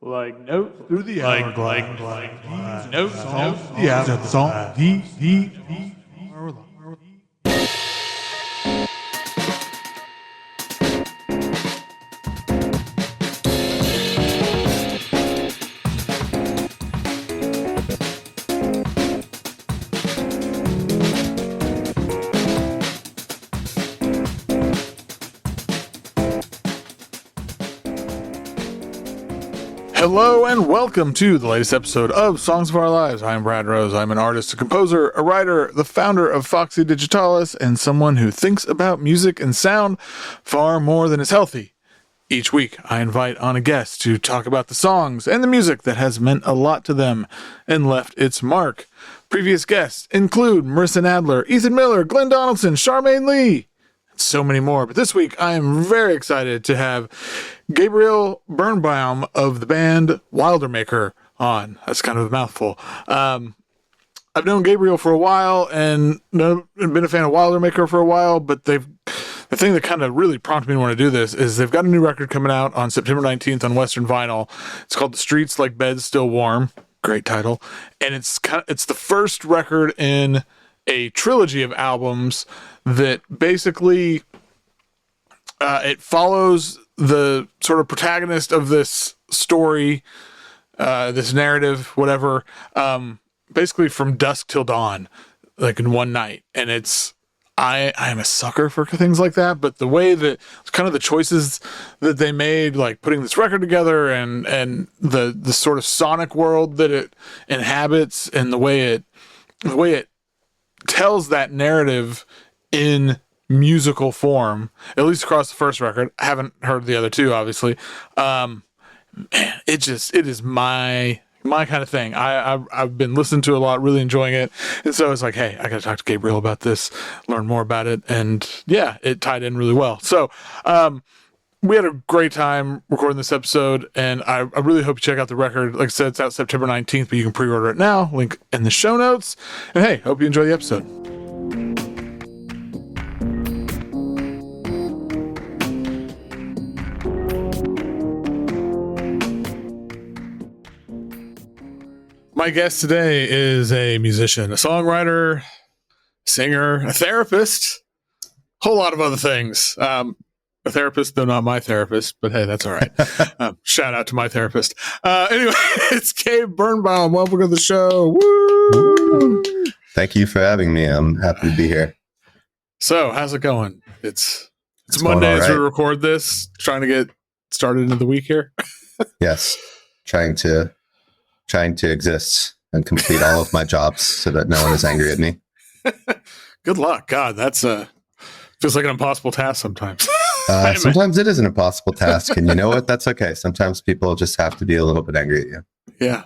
Like notes through the hourglass. Notes Hello and welcome to the latest episode of Songs of Our Lives. I'm Brad Rose. I'm an artist, a composer, a writer, the founder of Foxy Digitalis, and someone who thinks about music and sound far more than is healthy. Each week, I invite on a guest to talk about the songs and the music that has meant a lot to them and left its mark. Previous guests include Marissa Nadler, Ethan Miller, Glenn Donaldson, Charmaine Lee, and so many more. But this week, I am very excited to have Gabriel Birnbaum of the band Wildermaker on. That's kind of a mouthful. I've known Gabriel for a while and been a fan of Wildermaker for a while, but the thing that kind of really prompted me to want to do this is they've got a new record coming out on September 19th on Western Vinyl. It's called The Streets Like Beds Still Warm. Great title. And it's the first record in a trilogy of albums that basically it follows the sort of protagonist of this story, this narrative, whatever, basically from dusk till dawn, like in one night. And I am a sucker for things like that, but the way that kind of the choices that they made, like putting this record together and the sort of sonic world that it inhabits and the way it tells that narrative in musical form, at least across the first record. I haven't heard the other two, obviously. Man, it is my kind of thing. I've been listening to it a lot, really enjoying it. And so it's like, hey, I got to talk to Gabriel about this, learn more about it. And yeah, it tied in really well. So, we had a great time recording this episode, and I really hope you check out the record. Like I said, it's out September 19th, but you can pre-order it now. Link in the show notes. And hey, hope you enjoy the episode. My guest today is a musician, a songwriter, singer, a therapist, a whole lot of other things. A therapist, though not my therapist, but hey, that's all right. Shout out to my therapist. Anyway, it's Gabe Birnbaum. Welcome to the show. Woo! Thank you for having me. I'm happy to be here. So, how's it going? It's Monday as we record this, trying to get started into the week here. Yes, trying to exist and complete all of my jobs so that no one is angry at me. Good luck. God, that's feels like an impossible task sometimes. Sometimes it is an impossible task, and you know what? That's okay. Sometimes people just have to be a little bit angry at you. Yeah,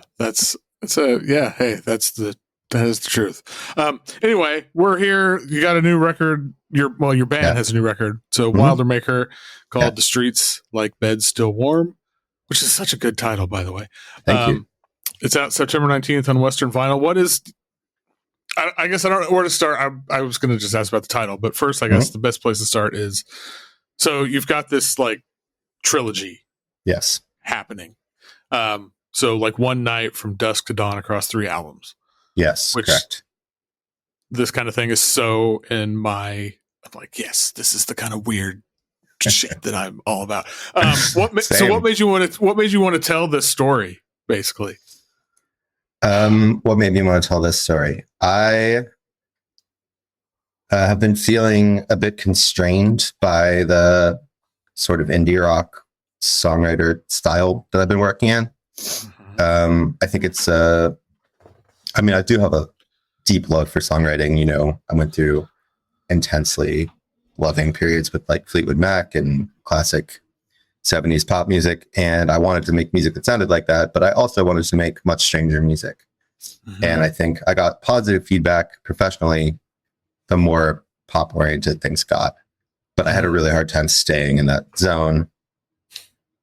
hey, that is the truth. Anyway, we're here. You got a new record. Your band has a new record. So Wildermaker called The Streets Like Beds Still Warm, which is such a good title, by the way. Thank you. It's out September 19th on Western Vinyl. What is, I guess I don't know where to start. I was going to just ask about the title, but first, I guess the best place to start is, so you've got this like trilogy. Yes. Happening. So like one night from dusk to dawn across 3 albums. Yes, correct. This kind of thing is so I'm like, yes, this is the kind of weird shit that I'm all about. What made you want to tell this story, basically? What made me want to tell this story? I have been feeling a bit constrained by the sort of indie rock songwriter style that I've been working in. I think it's, I do have a deep love for songwriting. You know, I went through intensely loving periods with like Fleetwood Mac and classic 70s pop music, and I wanted to make music that sounded like that, but I also wanted to make much stranger music. And I think I got positive feedback professionally the more pop oriented things got, but I had a really hard time staying in that zone.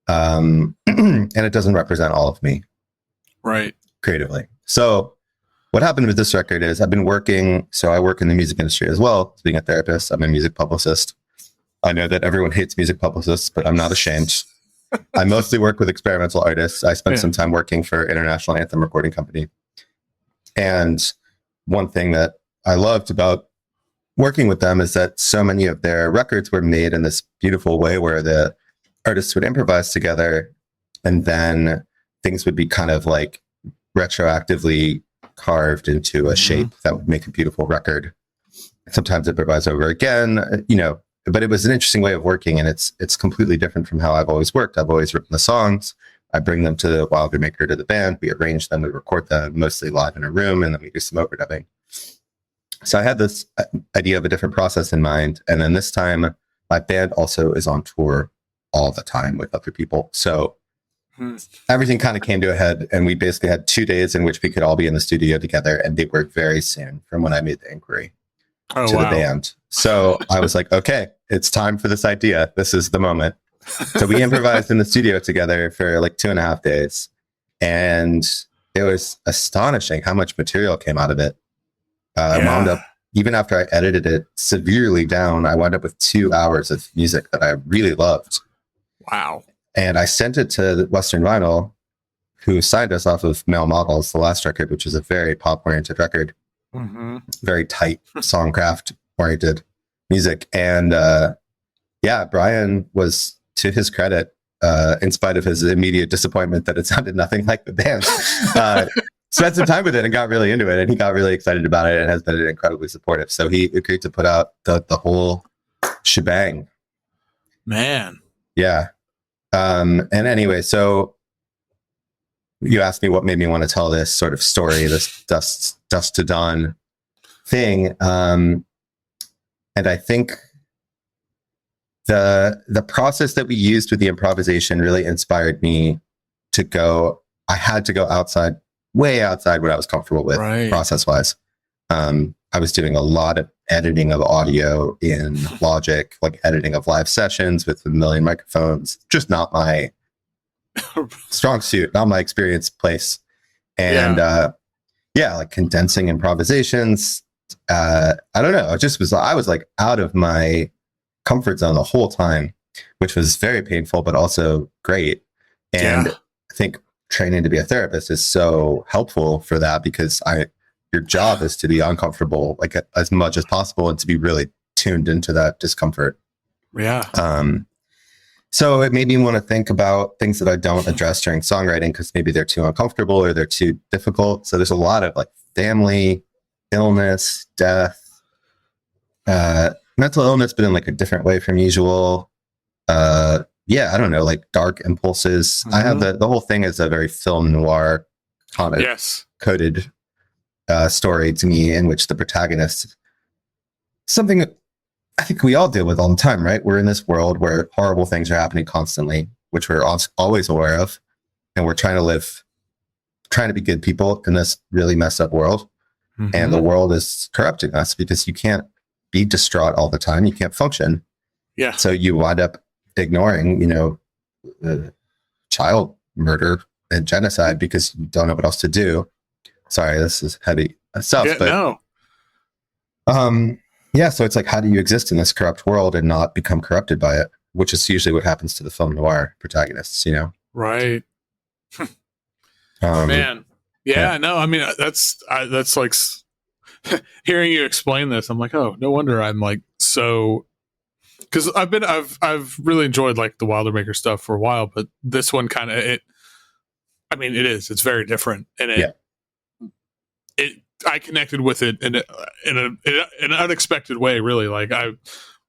And it doesn't represent all of me, right, creatively. So what happened with this record is I've been working, so I work in the music industry as well, being a therapist. I'm a music publicist. I know that everyone hates music publicists, but I'm not ashamed. I mostly work with experimental artists. I spent some time working for International Anthem Recording Company. And one thing that I loved about working with them is that so many of their records were made in this beautiful way where the artists would improvise together and then things would be kind of like retroactively carved into a shape that would make a beautiful record. Sometimes improvise over again, you know, but it was an interesting way of working, and it's completely different from how I've always worked. I've always written the songs. I bring them to the Wilder Maker, to the band. We arrange them, we record them mostly live in a room, and then we do some overdubbing. So I had this idea of a different process in mind. And then this time, my band also is on tour all the time with other people. So everything kind of came to a head, and we basically had 2 days in which we could all be in the studio together, and they were very soon from when I made the inquiry to the band. So I was like, okay, it's time for this idea. This is the moment. So we improvised in the studio together for like 2.5 days. And it was astonishing how much material came out of it. I wound up, even after I edited it severely down, I wound up with 2 hours of music that I really loved. Wow. And I sent it to Western Vinyl, who signed us off of Male Models, the last record, which is a very pop-oriented record. Very tight songcraft oriented music. And Brian was, to his credit, in spite of his immediate disappointment that it sounded nothing like the band, spent some time with it and got really into it, and he got really excited about it and has been incredibly supportive. So he agreed to put out the whole shebang. Man. Yeah. And anyway, so you asked me what made me want to tell this sort of story, this dusk to dawn thing. And I think the process that we used with the improvisation really inspired me to go. I had to go outside, way outside what I was comfortable with, process wise. I was doing a lot of editing of audio in Logic, like editing of live sessions with a million microphones, just not my strong suit, not my experience place. And like condensing improvisations. I don't know. I was like out of my comfort zone the whole time, which was very painful, but also great. And I think training to be a therapist is so helpful for that, because your job is to be uncomfortable, like as much as possible, and to be really tuned into that discomfort. Yeah. So it made me want to think about things that I don't address during songwriting because maybe they're too uncomfortable or they're too difficult. So there's a lot of like family, illness, death, mental illness, but in like a different way from usual. I don't know, like dark impulses. I have the whole thing is a very film noir kind of coded story to me, in which the protagonist, something that I think we all deal with all the time, right? We're in this world where horrible things are happening constantly, which we're always aware of. And we're trying to be good people in this really messed up world. And the world is corrupting us because you can't be distraught all the time. You can't function. Yeah. So you wind up ignoring, child murder and genocide because you don't know what else to do. Sorry, this is heavy stuff. So it's like, how do you exist in this corrupt world and not become corrupted by it? Which is usually what happens to the film noir protagonists, Right. Man. Yeah, no, I mean, that's like hearing you explain this. I'm like, oh, no wonder I'm like, so, because I've really enjoyed like the Wilder Maker stuff for a while, but this one kind of, it's very different. And I connected with it in an unexpected way, really. Like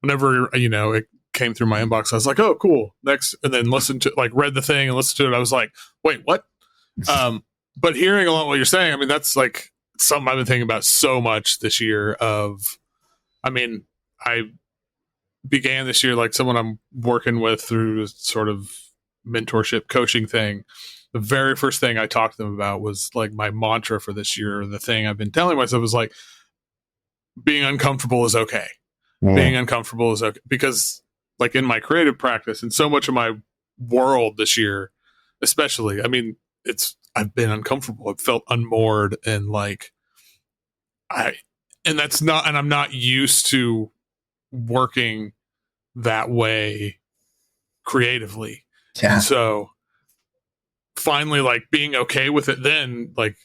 whenever, it came through my inbox, I was like, oh, cool. Next. And then read the thing and listened to it. I was like, wait, what? But hearing a lot of what you're saying, I mean, that's like something I've been thinking about so much this year I began this year, like someone I'm working with through this sort of mentorship coaching thing. The very first thing I talked to them about was like my mantra for this year. The thing I've been telling myself is like, being uncomfortable is okay. Being uncomfortable is okay. Because like in my creative practice and so much of my world this year, especially, I've been uncomfortable. I've felt unmoored and like I'm not used to working that way creatively. Yeah. And so finally, like, being okay with it, then, like,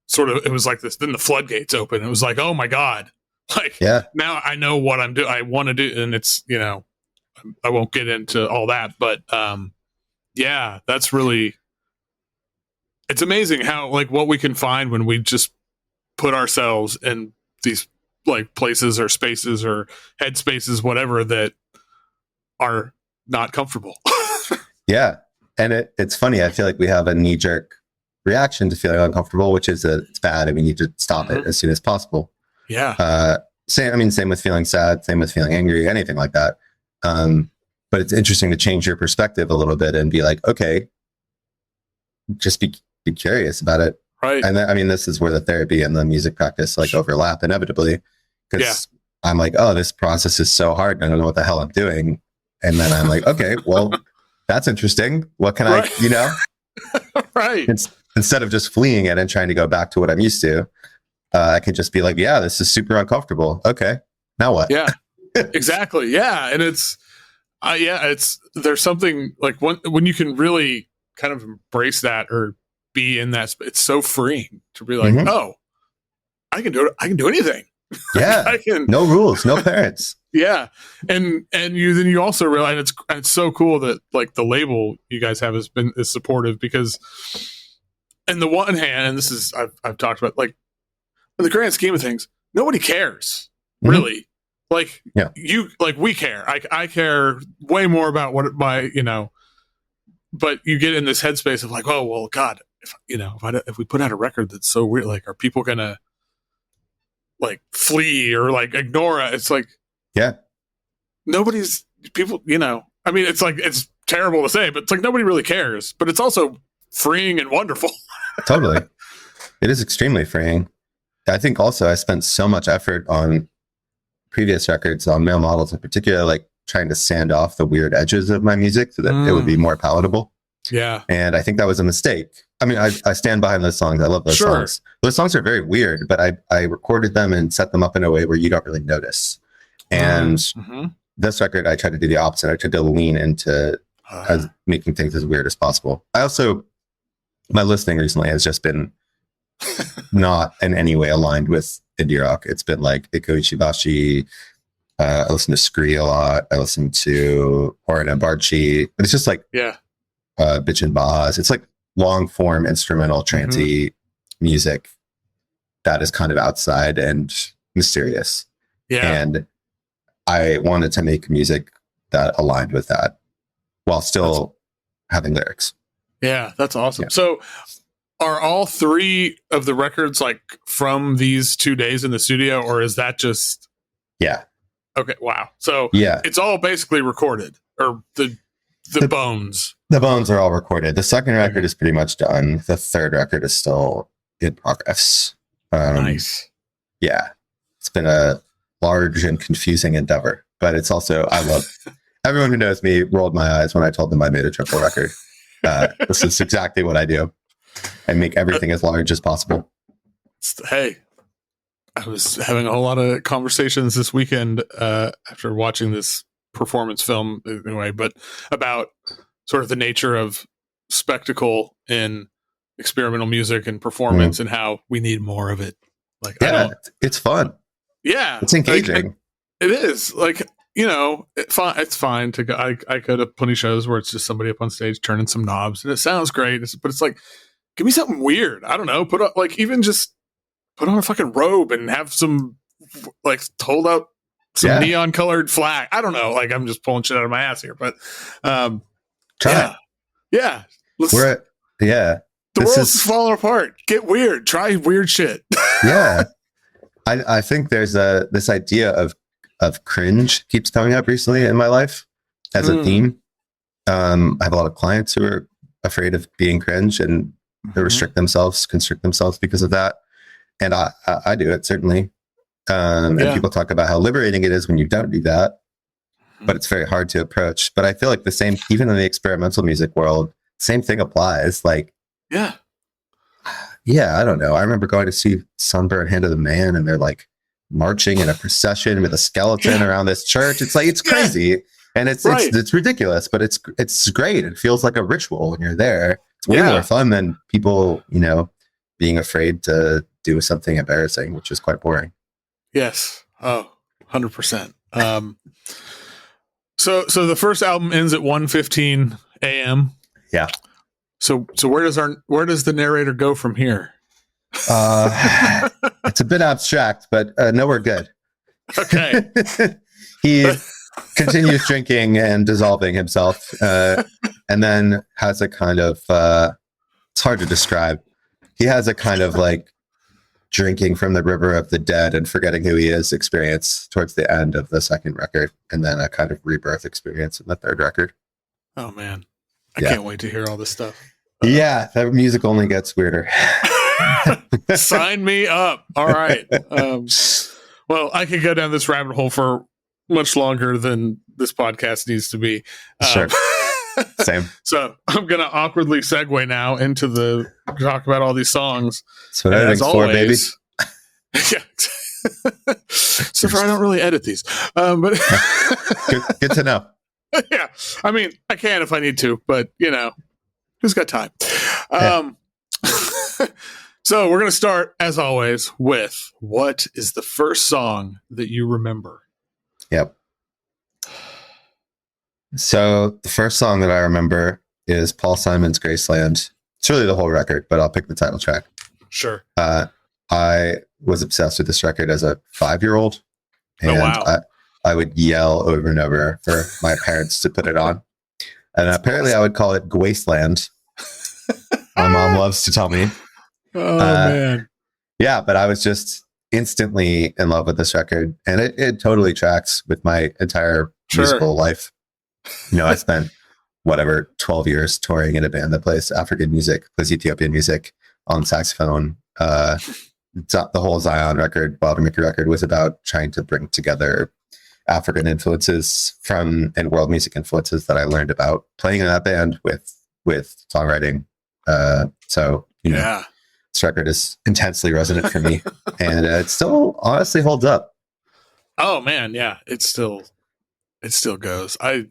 sort of, it was like this, then the floodgates open. It was like, oh my God, like, now I know what I'm doing. I want to do, and it's, you know, I won't get into all that, but yeah, that's really, it's amazing how, like, what we can find when we just put ourselves in these, like, places or spaces or head spaces, whatever, that are not comfortable. Yeah. And it's funny. I feel like we have a knee-jerk reaction to feeling uncomfortable, which is that it's bad and we need to stop it as soon as possible. Yeah. Same with feeling sad, same with feeling angry, anything like that. But it's interesting to change your perspective a little bit and be like, okay, just be curious about it. Right. And I mean, this is where the therapy and the music practice like overlap inevitably, because I'm like, oh, this process is so hard. I don't know what the hell I'm doing. And then I'm like, okay, well, that's interesting. What can I, you know? Right. Instead of just fleeing it and trying to go back to what I'm used to, I can just be like, yeah, this is super uncomfortable. Okay, now what? Yeah, exactly. Yeah. And it's, there's something like when you can really kind of embrace that or be in that, it's so freeing to be like, oh, I can do it. I can do anything. Yeah. I can, no rules, no parents. Yeah. And you also realize it's so cool that, like, the label you guys have is supportive, because in the one hand, and this is, I've talked about, like, in the grand scheme of things, nobody cares really. Like, we care. I care way more about what but you get in this headspace of like, oh, well, God, if we put out a record that's so weird, like, are people gonna, like, flee or, like, ignore it? It's like, nobody's, people, I mean, it's like, it's terrible to say, but it's like nobody really cares, but it's also freeing and wonderful. Totally. It is extremely freeing. I think also I spent so much effort on previous records, on Male Models in particular, like trying to sand off the weird edges of my music so that it would be more palatable. Yeah. And I think that was a mistake. I mean, I stand behind those songs. I love those songs. Those songs are very weird, but I recorded them and set them up in a way where you don't really notice. And this record, I tried to do the opposite. I tried to lean into making things as weird as possible. I also, my listening recently has just been not in any way aligned with indie rock. It's been like Iko Ichibashi. I listen to Scree a lot. I listen to Oren and Barchi. It's just like Bitch and Boz. It's like long form instrumental trancey music that is kind of outside and mysterious. Yeah. And I wanted to make music that aligned with that while still having lyrics. Yeah, that's awesome. Yeah. So are all three of the records like from these 2 days in the studio, or is that just... Yeah. Okay, wow. So it's all basically recorded, or the bones. The bones are all recorded. The second record is pretty much done. The third record is still in progress. Nice. Yeah. It's been a large and confusing endeavor, but it's also, I love... Everyone who knows me rolled my eyes when I told them I made a triple record. This is exactly what I do. I make everything as large as possible. Hey, I was having a whole lot of conversations this weekend after watching this performance film anyway, but about sort of the nature of spectacle in experimental music and performance and how we need more of it. Like, it's fun. Yeah. It's engaging. It is. Like, it's fine to go. I go to plenty of shows where it's just somebody up on stage turning some knobs, and it sounds great. But it's like, give me something weird. I don't know. Put on, like, even just put on a fucking robe and have some, like, hold up some neon colored flag. I don't know. Like, I'm just pulling shit out of my ass here, but try it. Yeah. The world's falling apart. Get weird. Try weird shit. Yeah. I think there's this idea of cringe keeps coming up recently in my life as a theme. I have a lot of clients who are afraid of being cringe and they constrict themselves because of that. And I do it, certainly. And people talk about how liberating it is when you don't do that, but it's very hard to approach. But I feel like the same, even in the experimental music world, same thing applies. Like, I don't know. I remember going to see Sunburn Hand of the Man, and they're like marching in a procession with a skeleton around this church. It's like, it's crazy. And it's Right. it's ridiculous, but it's great. It feels like a ritual when you're there. It's way more fun than people, being afraid to do something embarrassing, which is quite boring. Yes. Oh, 100%. So the first album ends at 1:15 a.m. Yeah. So where does the narrator go from here? It's a bit abstract, but nowhere good. Okay. He continues drinking and dissolving himself, and then has a kind of it's hard to describe. He has a kind of like drinking from the river of the dead and forgetting who he is experience towards the end of the second record, and then a kind of rebirth experience in the third record. Oh man, I can't wait to hear all this stuff. Yeah, that music only gets weirder. Sign me up. All right. Well, I could go down this rabbit hole for much longer than this podcast needs to be. Sure. Same. So I'm going to awkwardly segue now into the talk about all these songs. That's what everything's for, baby. Yeah. So far, I don't really edit these. But good to know. Yeah. I mean, I can if I need to, but who's got time? So we're going to start, as always, with what is the first song that you remember? Yep. So the first song that I remember is Paul Simon's Graceland. It's really the whole record, but I'll pick the title track. Sure. I was obsessed with this record as a 5-year-old. And wow. I would yell over and over for my parents to put it on. And apparently I would call it Graceland. My mom loves to tell me. Oh, man. Yeah, but I was just instantly in love with this record. And it totally tracks with my entire musical life. I spent 12 years touring in a band that plays African music, plays Ethiopian music on saxophone. The whole Zion record, Wilder Mickey record, was about trying to bring together African influences and world music influences that I learned about playing in that band with songwriting. This record is intensely resonant for me, and it still honestly holds up. Oh man, yeah, it still goes. I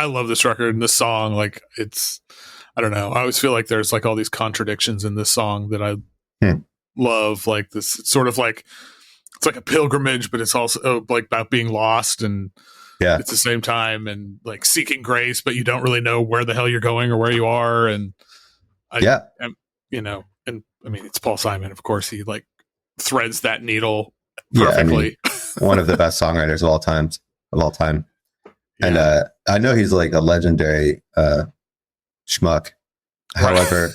love this record and this song. Like I don't know. I always feel like there's like all these contradictions in this song that I love. Like this, it's sort of like it's like a pilgrimage, but it's also like about being lost and at the same time, and like seeking grace, but you don't really know where the hell you're going or where you are. And and I mean, it's Paul Simon, of course. He like threads that needle perfectly. Yeah, I mean, one of the best songwriters of all time. Yeah. And I know he's like a legendary schmuck. However,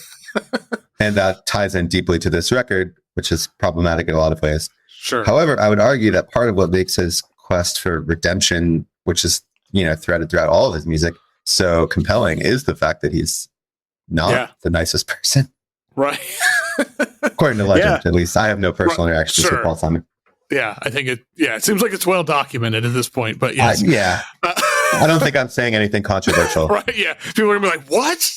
and that ties in deeply to this record, which is problematic in a lot of ways. Sure. However, I would argue that part of what makes his quest for redemption, which is threaded throughout all of his music, so compelling, is the fact that he's not the nicest person. Right. According to legend, at least. I have no personal interactions with Paul Simon. Yeah, I think it seems like it's well documented at this point, but yes. I don't think I'm saying anything controversial. Right, yeah. People are going to be like, what?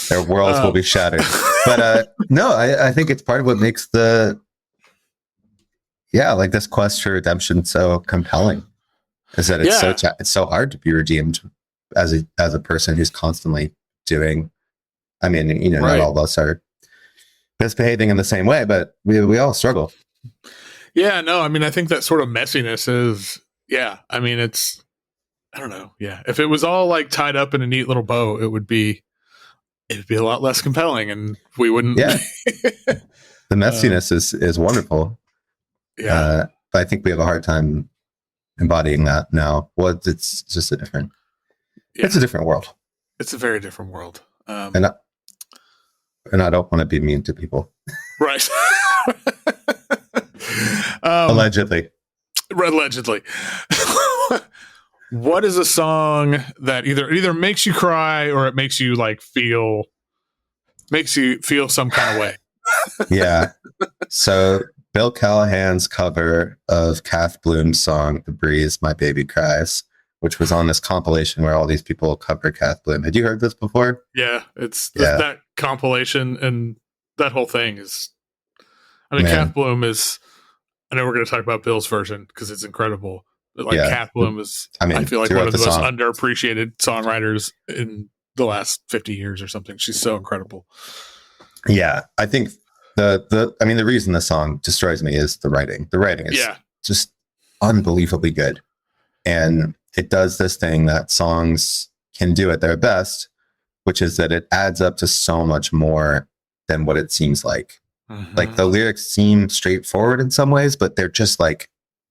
Their worlds will be shattered. But no, I think it's part of what makes this quest for redemption so compelling, is that it's so hard to be redeemed as a person who's constantly doing. I mean, not all of us are misbehaving in the same way, but we all struggle. Yeah, no, I mean, I think that sort of messiness is, I mean, I don't know. Yeah. If it was all like tied up in a neat little bow, it'd be a lot less compelling and we wouldn't. Yeah. The messiness is wonderful. Yeah. But I think we have a hard time embodying that now. Well, it's just it's a different world. It's a very different world. And I don't want to be mean to people. Right. Allegedly. What is a song that either makes you cry or it makes you like feel some kind of way? Yeah. So Bill Callahan's cover of Kath Bloom's song "The Breeze, My Baby Cries," which was on this compilation where all these people cover Kath Bloom. Had you heard this before? Yeah, that compilation and that whole thing is. I mean, Kath Bloom is. I know we're going to talk about Bill's version because it's incredible, But like Kath Bloom is, I feel like one of the most underappreciated songwriters in the last 50 years or something. She's so incredible. Yeah, I think the reason the song destroys me is the writing. The writing is just unbelievably good. And it does this thing that songs can do at their best, which is that it adds up to so much more than what it seems like. Mm-hmm. Like the lyrics seem straightforward in some ways, but they're just like,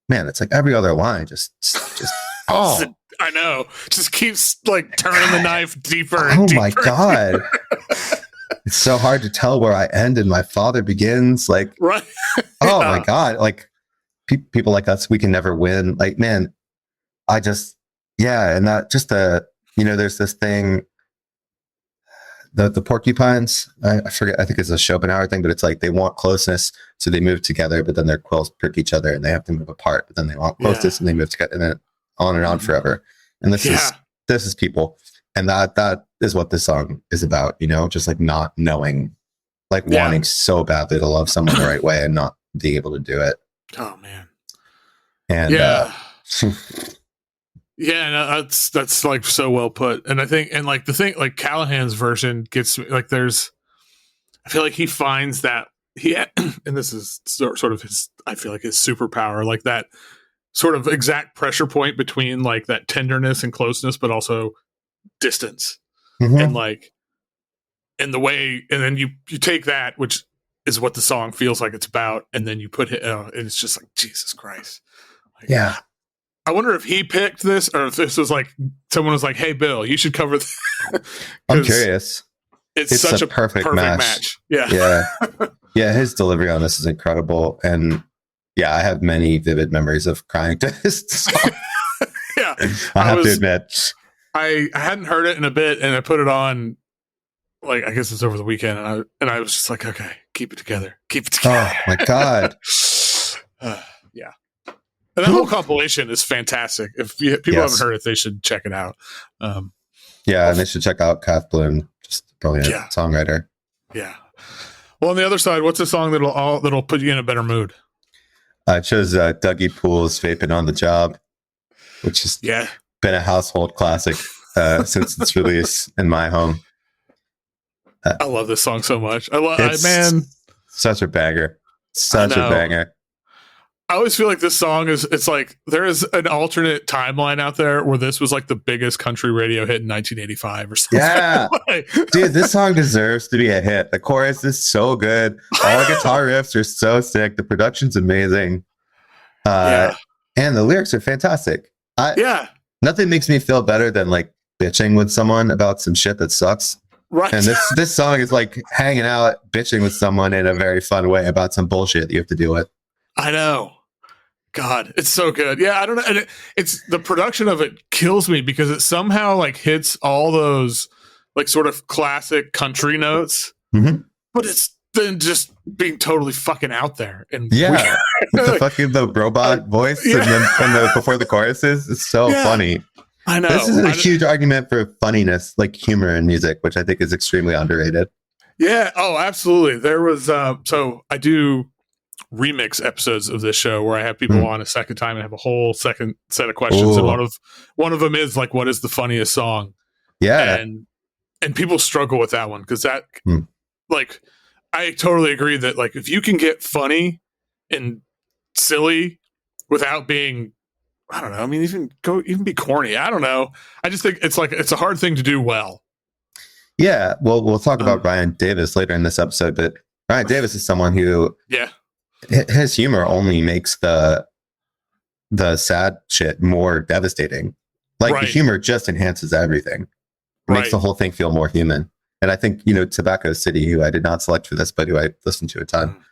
man, it's like every other line just oh. I know. Just keeps like turning the knife deeper and oh deeper. My God. It's so hard to tell where I end and my father begins. Like, right. Oh my God. Like people like us, we can never win. Like, man, and that just there's this thing, the porcupines, I forget, I think it's a Schopenhauer thing, but it's like they want closeness, so they move together, but then their quills prick each other and they have to move apart, but then they want closeness and they move together, and then on and on forever. And this is people. And that is what this song is about, just like not knowing, like wanting so badly to love someone the right way and not being able to do it. Oh man. And no, that's like so well put. And I think, and like the thing, like Callahan's version gets like I feel like he finds that and this is sort of his, I feel like his superpower, like that sort of exact pressure point between like that tenderness and closeness, but also distance. Mm-hmm. And like, and the way, and then you take that, which is what the song feels like it's about, and then you put it, and it's just like, Jesus Christ. Like, yeah. I wonder if he picked this, or if this was like someone was like, "Hey, Bill, you should cover this." I'm curious. It's such a perfect match. Yeah. His delivery on this is incredible, and I have many vivid memories of crying to this song. I have to admit, I hadn't heard it in a bit, and I put it on. Like, I guess it's over the weekend, and I was just like, "Okay, keep it together." Oh my God. Yeah. And that whole compilation is fantastic. If people haven't heard it, they should check it out. And they should check out Kath Bloom, just a brilliant songwriter. Yeah. Well, on the other side, what's a song that'll put you in a better mood? I chose Dougie Poole's "Vaping on the Job," which has been a household classic since its release in my home. I love this song so much. Such a banger. Such a banger. I always feel like this song it's like there is an alternate timeline out there where this was like the biggest country radio hit in 1985 or something. Yeah. Dude, this song deserves to be a hit. The chorus is so good. All the guitar riffs are so sick. The production's amazing. And the lyrics are fantastic. Nothing makes me feel better than like bitching with someone about some shit that sucks. Right. And this song is like hanging out, bitching with someone in a very fun way about some bullshit that you have to deal with. I know. God, it's so good. Yeah, I don't know. And it's the production of it kills me because it somehow like hits all those like sort of classic country notes, but it's then just being totally fucking out there. And the robot voice and then before the choruses, it's so funny. I know. This is a huge argument for funniness, like humor in music, which I think is extremely underrated. Yeah. Oh, absolutely. There was so I do remix episodes of this show where I have people on a second time and have a whole second set of questions. And one of them is like, what is the funniest song? Yeah. And people struggle with that one because that like I totally agree that like if you can get funny and silly without being, I don't know, I mean even be corny. I don't know. I just think it's a hard thing to do well. Yeah. Well, we'll talk about Ryan Davis later in this episode, but Ryan Davis is someone who his humor only makes the sad shit more devastating. Like the humor just enhances everything. It makes the whole thing feel more human. And I think, Tobacco City, who I did not select for this, but who I listened to a ton,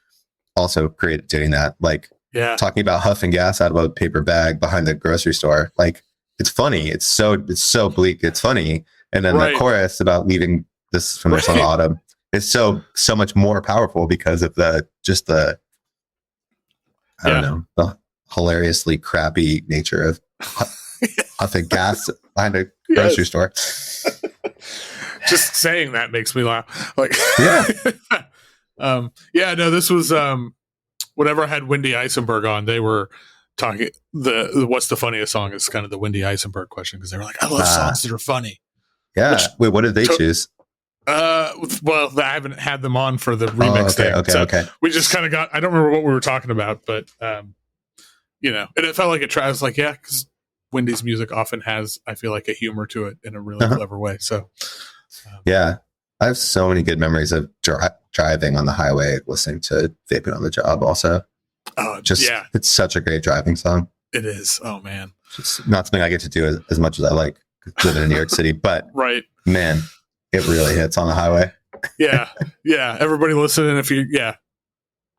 also created doing that. Like talking about huffing gas out of a paper bag behind the grocery store. Like it's funny. It's so bleak. It's funny. And then the chorus about leaving this from the song Autumn is so much more powerful because of the I don't know, the hilariously crappy nature of huffing gas behind a grocery store. Just saying that makes me laugh. Like, yeah. No, this was whenever I had Wendy Eisenberg on, they were talking the what's the funniest song is kind of the Wendy Eisenberg question, because they were like, I love songs that are funny. Yeah. Wait, what did they choose? Well, I haven't had them on for the remix thing. Okay. We just kind of got, I don't remember what we were talking about, but, you know, and it felt like I was like, yeah, because Wendy's music often has, I feel like, a humor to it in a really clever way. So, yeah, I have so many good memories of driving on the highway, listening to Vaping on the Job also. It's such a great driving song. It is. Oh, man. It's not something I get to do as much as I like living in New York City, but right, man, it really hits on the highway. Yeah. Everybody listening, if you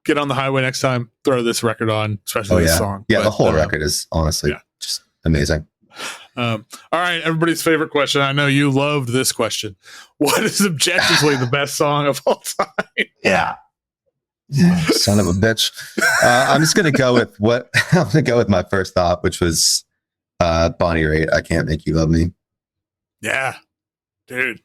get on the highway next time, throw this record on, especially this song. Yeah, the whole record is honestly just amazing. All right, everybody's favorite question. I know you loved this question. What is objectively the best song of all time? Yeah. Son of a bitch. I'm just gonna go with my first thought, which was Bonnie Raitt, I Can't Make You Love Me. Yeah, dude.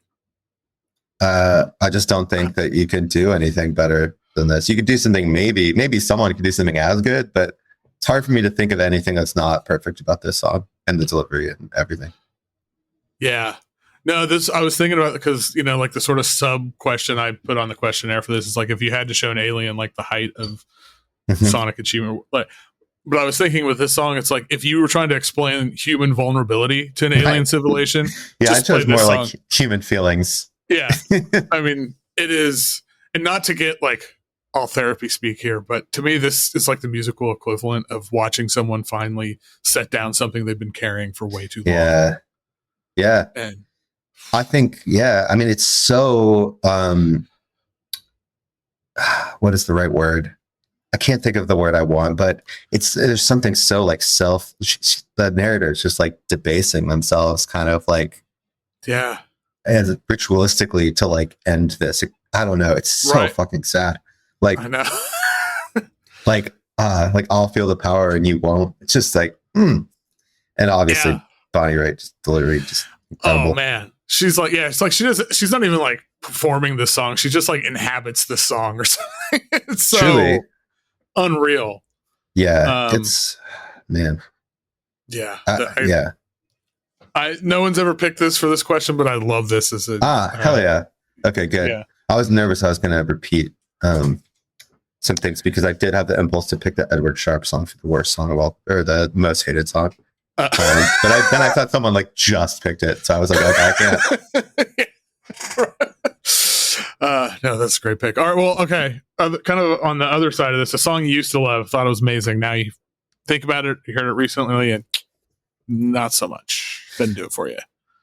I just don't think that you can do anything better than this. You could do something, maybe someone could do something as good, but it's hard for me to think of anything that's not perfect about this song and the delivery and everything. Yeah. No, I was thinking about, because, you know, like the sort of sub question I put on the questionnaire for this is like, if you had to show an alien like the height of sonic achievement, but I was thinking with this song, it's like if you were trying to explain human vulnerability to an alien civilization, I chose more like human feelings. Yeah. I mean, it is, and not to get like all therapy speak here, but to me, this is like the musical equivalent of watching someone finally set down something they've been carrying for way too long. Yeah. And I think, I mean, it's so, what is the right word? I can't think of the word I want, but there's something so like the narrator is just like debasing themselves kind of like, as ritualistically to like end this. I don't know. It's so fucking sad. Like, I know. like I'll feel the power and you won't. It's just like, and obviously Bonnie Raitt just delivery just incredible. Oh man. She's like, it's like she's not even like performing this song. She just like inhabits the song or something. It's so truly unreal. Yeah. It's, man. Yeah. No one's ever picked this for this question, but I love this as a hell yeah. Okay, good. Yeah. I was nervous I was going to repeat some things because I did have the impulse to pick the Edward Sharpe song for the worst song of all, or the most hated song. But then I thought someone like just picked it, so I was like, okay, I can't. No, that's a great pick. All right, well, okay. Kind of on the other side of this, a song you used to love, thought it was amazing. Now you think about it, you heard it recently, and not so much. Didn't do it for you.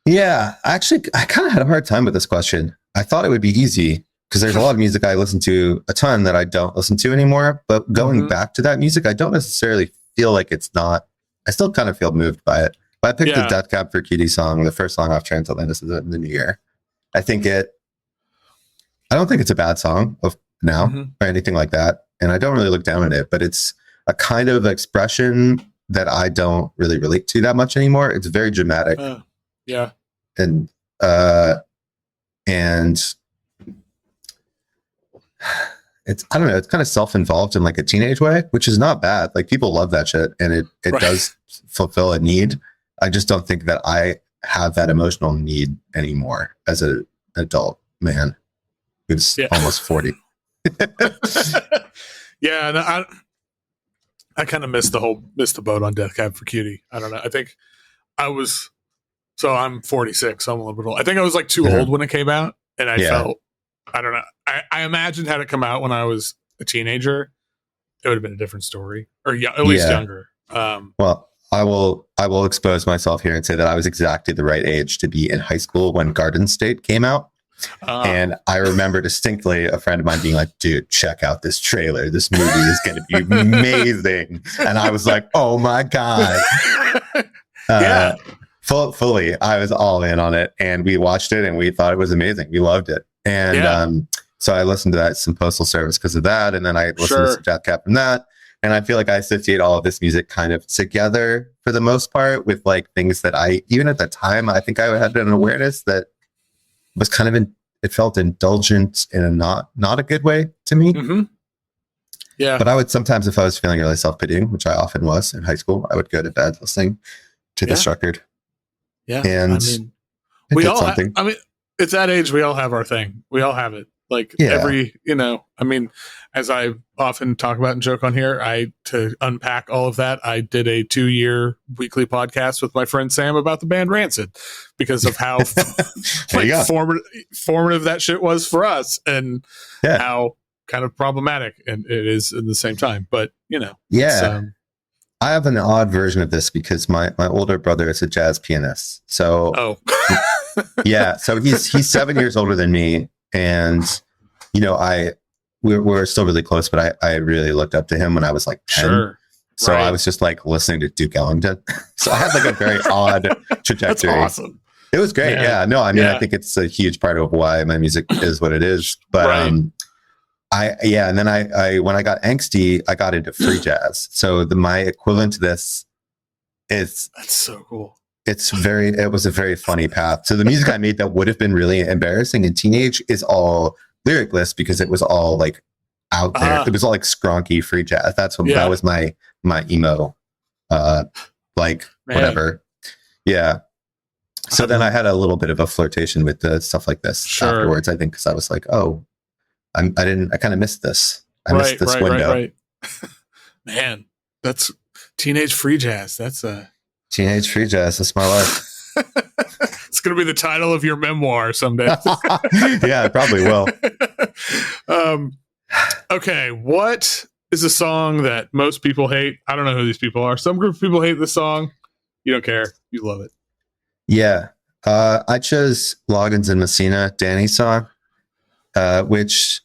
Yeah, actually, I kind of had a hard time with this question. I thought it would be easy because there's a lot of music I listen to a ton that I don't listen to anymore. But going back to that music, I don't necessarily feel like it's not. I still kind of feel moved by it. But I picked the Death Cab for Cutie song, the first song off Transatlantis in the new year. I don't think it's a bad song of now or anything like that. And I don't really look down at it, but it's a kind of expression that I don't really relate to that much anymore. It's very dramatic. And it's, I don't know, it's kind of self-involved in like a teenage way, which is not bad. Like people love that shit and it does fulfill a need. I just don't think that I have that emotional need anymore as an adult man who's almost 40. And I kind of missed the boat on Death Cab for Cutie. I don't know. I think I'm 46. So I'm a little bit old. I think I was like too old when it came out, and I felt, I don't know. I imagined had it come out when I was a teenager, it would have been a different story, or at least younger. Well, I will expose myself here and say that I was exactly the right age to be in high school when Garden State came out. And I remember distinctly a friend of mine being like, dude, check out this trailer. This movie is going to be amazing. And I was like, oh my God. Fully. I was all in on it. And we watched it and we thought it was amazing. We loved it. And so I listened to that, some Postal Service because of that. And then I listened to some Death Cab from that. And I feel like I associate all of this music kind of together for the most part with like things that even at the time, I think I had an awareness that was kind of it felt indulgent in a not a good way to me. Yeah. But I would sometimes, if I was feeling really self-pitying, which I often was in high school, I would go to bed listening to this record. Yeah. And I mean, it we did all something. I mean, it's that age. We all have our thing. We all have it. Like every, I mean, as I often talk about and joke on here, to unpack all of that, I did a 2-year weekly podcast with my friend Sam about the band Rancid because of how formative that shit was for us and how kind of problematic and it is at the same time. But, I have an odd version of this because my older brother is a jazz pianist. So, so he's 7 years older than me. And, we're still really close, but I really looked up to him when I was like 10. Sure. So I was just like listening to Duke Ellington. So I had like a very odd trajectory. That's awesome. It was great. Yeah. No, I mean, I think it's a huge part of why my music is what it is. But, and then I when I got angsty, I got into free jazz. So my equivalent to this is that's so cool. It was a very funny path. So the music I made that would have been really embarrassing in teenage is all lyricless because it was all like out there. It was all like skronky free jazz. That's what that was my emo, whatever. Yeah. So then I had a little bit of a flirtation with the stuff like this afterwards. I think because I was like, oh, I kind of missed this. I missed this window. Right. Man, that's teenage free jazz. That's teenage free jazz. That's my life. It's going to be the title of your memoir someday. Yeah, I probably will. Okay, what is a song that most people hate? I don't know who these people are. Some group of people hate this song. You don't care. You love it. Yeah. I chose Loggins and Messina, Danny's song, which,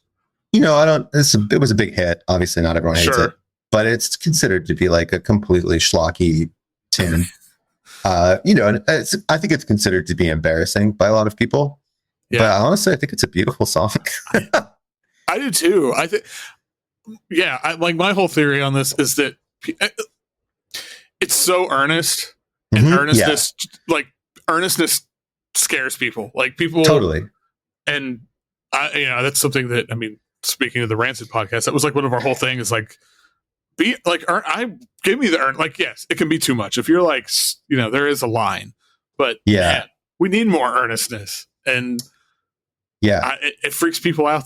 it was a big hit. Obviously, not everyone hates it, but it's considered to be like a completely schlocky tune. I think it's considered to be embarrassing by a lot of people. Yeah. But honestly, I think it's a beautiful song. I do too. I think, like my whole theory on this is that it's so earnest, and earnestness scares people. Like people totally. And that's something that, I mean, speaking of the Rancid podcast, that was like one of our whole thing is like, be like, give me the earn. Like, yes, it can be too much. If you're like, there is a line, but man, we need more earnestness. And it freaks people out.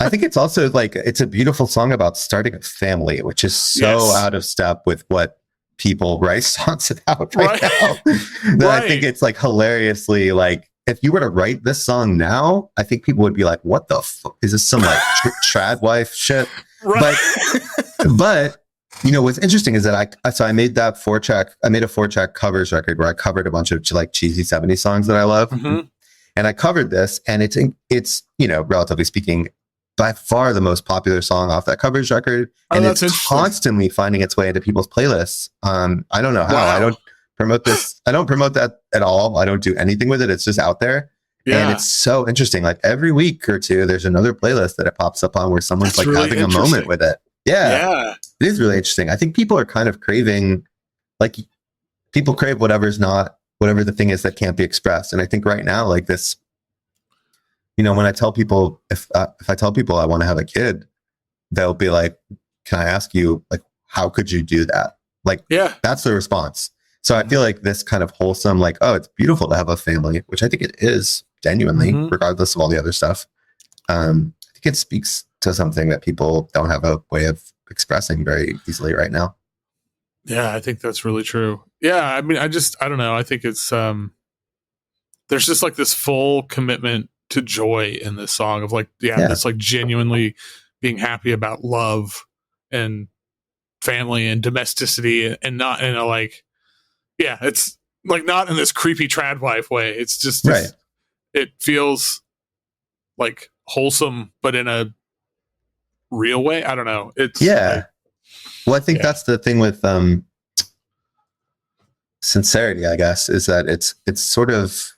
I think it's also like, it's a beautiful song about starting a family, which is so out of step with what people write songs about right now. That I think it's like hilariously like, if you were to write this song now, I think people would be like, what the fuck? Is this some like trad wife shit? Right. But what's interesting is that I made that 4-track covers record where I covered a bunch of like cheesy 70s songs that I love. Mm-hmm. And I covered this, and it's relatively speaking, by far the most popular song off that covers record. And it's constantly finding its way into people's playlists. I don't know how. Wow. I don't promote this. I don't promote that at all. I don't do anything with it. It's just out there. Yeah. And it's so interesting. Like every week or two, there's another playlist that it pops up on where someone's like really having a moment with it. Yeah. It is really interesting. I think people are kind of craving, like people crave whatever the thing is that can't be expressed. And I think right now, like this, when I tell people, if I tell people I want to have a kid, they'll be like, can I ask you, like, how could you do that? Like, that's the response. So I feel like this kind of wholesome, like, oh, it's beautiful to have a family, which I think it is genuinely, regardless of all the other stuff. I think it speaks to something that people don't have a way of expressing very easily right now. Yeah, I think that's really true. Yeah, I mean, I don't know. I think it's, there's just like this full commitment to joy in this song of like, it's like genuinely being happy about love and family and domesticity and not in a like, it's like not in this creepy trad wife way. It's just, it feels like wholesome, but in a real way. I don't know. It's like, well, I think that's the thing with sincerity, I guess, is that it's sort of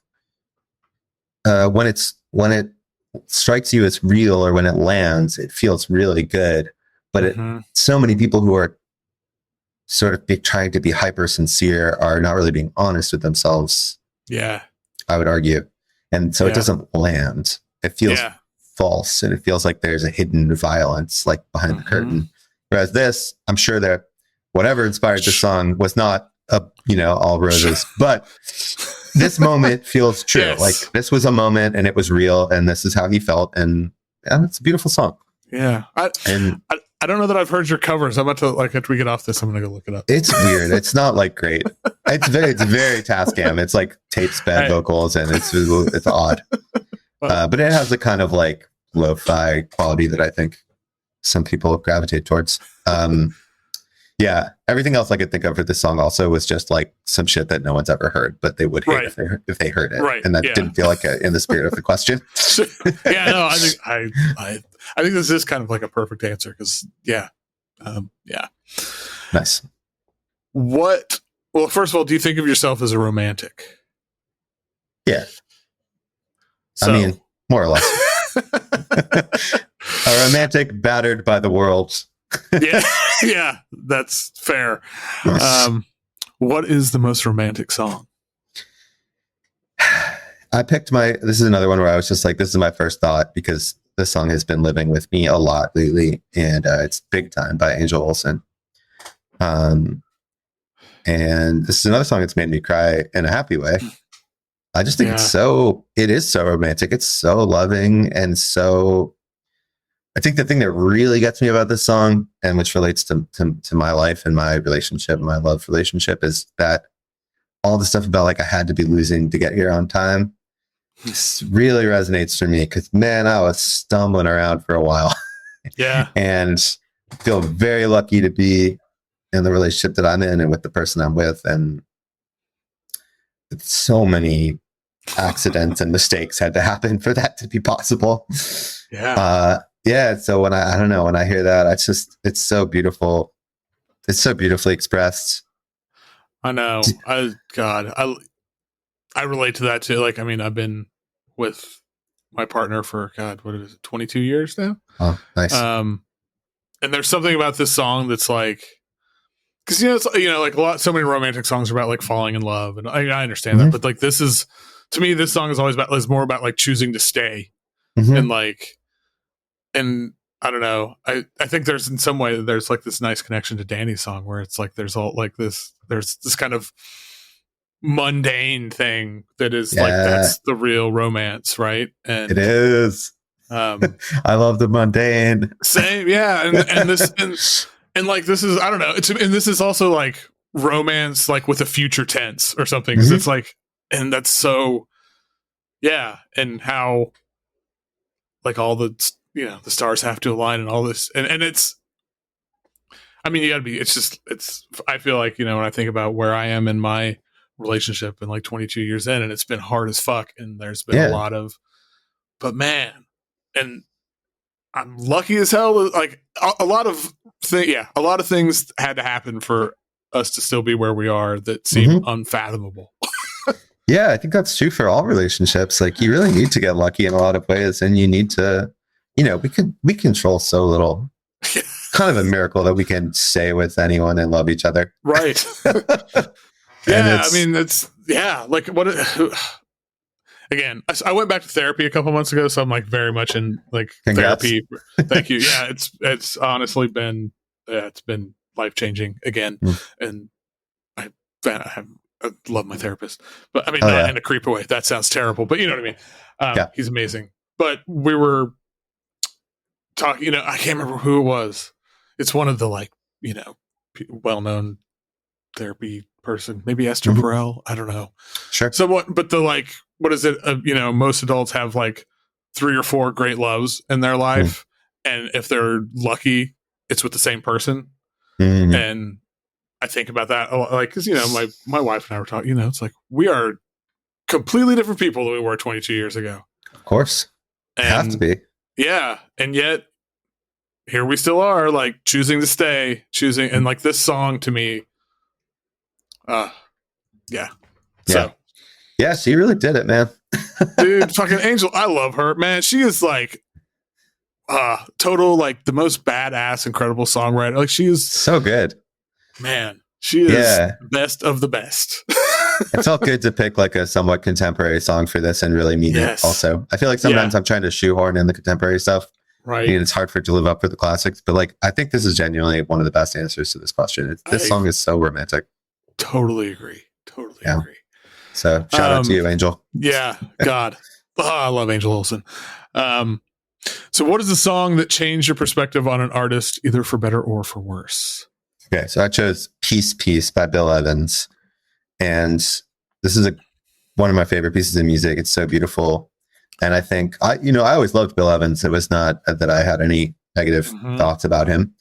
when it strikes you as real or when it lands, it feels really good. But so many people who are sort of trying to be hyper sincere are not really being honest with themselves. Yeah, I would argue, and so it doesn't land. It feels false, and it feels like there's a hidden violence like behind the curtain. Whereas this, I'm sure that whatever inspired the song was not all roses, but this moment feels true. Yes. Like this was a moment and it was real, and this is how he felt, and it's a beautiful song. Yeah. I don't know that I've heard your covers. I'm about to, like, after we get off this, I'm gonna go look it up. It's weird. It's not like great. It's very Tascam. It's like tape sped vocals, and it's odd. But it has a kind of like lo-fi quality that I think some people gravitate towards. Yeah, everything else I could think of for this song also was just like some shit that no one's ever heard, but they would hear if they heard it, and that didn't feel like in the spirit of the question. Yeah, no, I think this is kind of like a perfect answer because Nice. Well, first of all, do you think of yourself as a romantic? Yeah, so, I mean, more or less. A romantic battered by the world. yeah, that's fair. What is the most romantic song? I picked this is another one where I was just like, this is my first thought because this song has been living with me a lot lately, and it's Big Time by Angel Olsen. And this is another song that's made me cry in a happy way. I just think it is so romantic. It's so loving, and so I think the thing that really gets me about this song, and which relates to my life and my relationship, my love relationship, is that all the stuff about like I had to be losing to get here on time really resonates for me because, man, I was stumbling around for a while. Yeah. And feel very lucky to be in the relationship that I'm in and with the person I'm with. And so many accidents and mistakes had to happen for that to be possible. Yeah. So when I hear that, it's so beautiful. It's so beautifully expressed. I know. I relate to that too. Like, I mean, I've been with my partner for 22 years now. Oh, nice. And there's something about this song that's like, because like so many romantic songs are about like falling in love, and I understand that, but like this is, to me, this song is more about like choosing to stay, and like, and I don't know. I think there's in some way there's like this nice connection to Danny's song where it's like there's this kind of mundane thing that is like that's the real romance, right? And it is. I love the mundane. Same, yeah. And this and like this is, I don't know. And this is also like romance, like with a future tense or something. Because it's like, and that's so, yeah. And how like all the the stars have to align and all this, and it's. I mean, you gotta be. It's. I feel like when I think about where I am in my relationship and like 22 years in, and it's been hard as fuck, and there's been a lot of, but man, and I'm lucky as hell. Like a lot of things had to happen for us to still be where we are that seem unfathomable. Yeah, I think that's true for all relationships. Like you really need to get lucky in a lot of ways, and you need to, we control so little. Kind of a miracle that we can stay with anyone and love each other. Right. Yeah, I mean, like what again, I went back to therapy a couple months ago, so I'm like very much in like therapy. Thank you. Yeah, it's honestly been it's been life-changing again. And I love my therapist. But I mean, not in a creepy way. That sounds terrible, but you know what I mean? He's amazing. But we were talking, I can't remember who it was. It's one of the like, well-known therapy person, maybe Esther Perel. I don't know. Sure. Somewhat, but the like, what is it? Most adults have like 3 or 4 great loves in their life. And if they're lucky, it's with the same person. And I think about that a lot, like, cause my wife and I were talking, it's like, we are completely different people than we were 22 years ago. Of course. Have to be. Yeah. And yet here we still are, like choosing to stay, and like this song to me, So yeah, she really did it, man. Dude, fucking Angel, I love her, man. She is like total, like the most badass, incredible songwriter. Like she is so good, man. She is best of the best. It felt good to pick like a somewhat contemporary song for this and really mean it also. I feel like sometimes I'm trying to shoehorn in the contemporary stuff. Right. And it's hard for it to live up to the classics. But like, I think this is genuinely one of the best answers to this question. This song is so romantic. Totally agree. Totally agree. So shout out to you, Angel. Yeah. God. I love Angel Olsen. So what is the song that changed your perspective on an artist, either for better or for worse? Okay. So I chose Peace by Bill Evans. And this is one of my favorite pieces of music. It's so beautiful. And I think I always loved Bill Evans. It was not that I had any negative thoughts about him.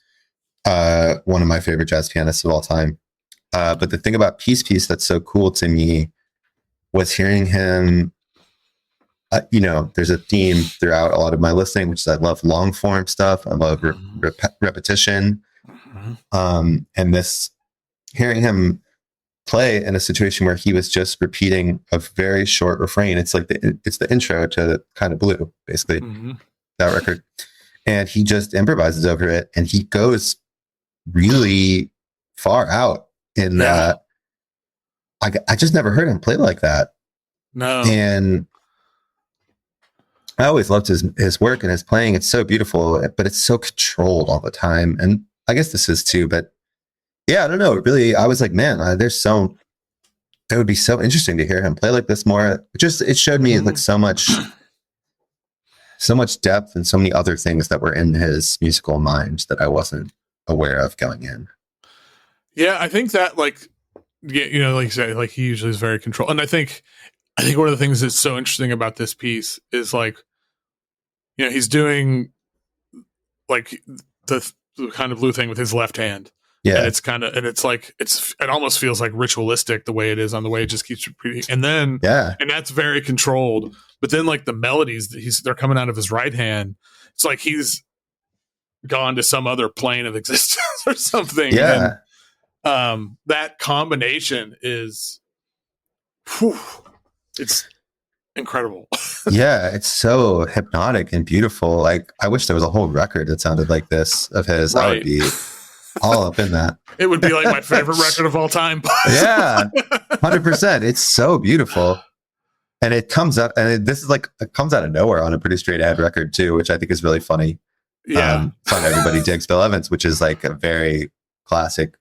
One of my favorite jazz pianists of all time. But the thing about Peace that's so cool to me was hearing him. There's a theme throughout a lot of my listening, which is I love long form stuff. I love repetition. And this, hearing him play in a situation where he was just repeating a very short refrain. It's like it's the intro to Kind of Blue, basically, that record. And he just improvises over it, and he goes really far out in that. I just never heard him play like that. No. And I always loved his work and his playing. It's so beautiful, but it's so controlled all the time. And I guess this is too, but yeah, I don't know. Really, I was like, man, it would be so interesting to hear him play like this more. It showed me like so much depth and so many other things that were in his musical mind that I wasn't aware of going in. Yeah, I think that like you say, like he usually is very controlled. And I think one of the things that's so interesting about this piece is like, he's doing like the Kind of Blue thing with his left hand. Yeah. And it almost feels like ritualistic the way it is on the way it just keeps repeating. And then, and that's very controlled. But then like the melodies they're coming out of his right hand. It's like he's gone to some other plane of existence or something. Yeah. And, that combination is, it's incredible. Yeah. It's so hypnotic and beautiful. Like I wish there was a whole record that sounded like this of his. Right. I would be all up in that. It would be like my favorite record of all time. Yeah, 100%. It's so beautiful, and it comes up, and it comes out of nowhere on a pretty straight ahead record too, which I think is really funny. Yeah, fun. Everybody digs Bill Evans, which is like a very classic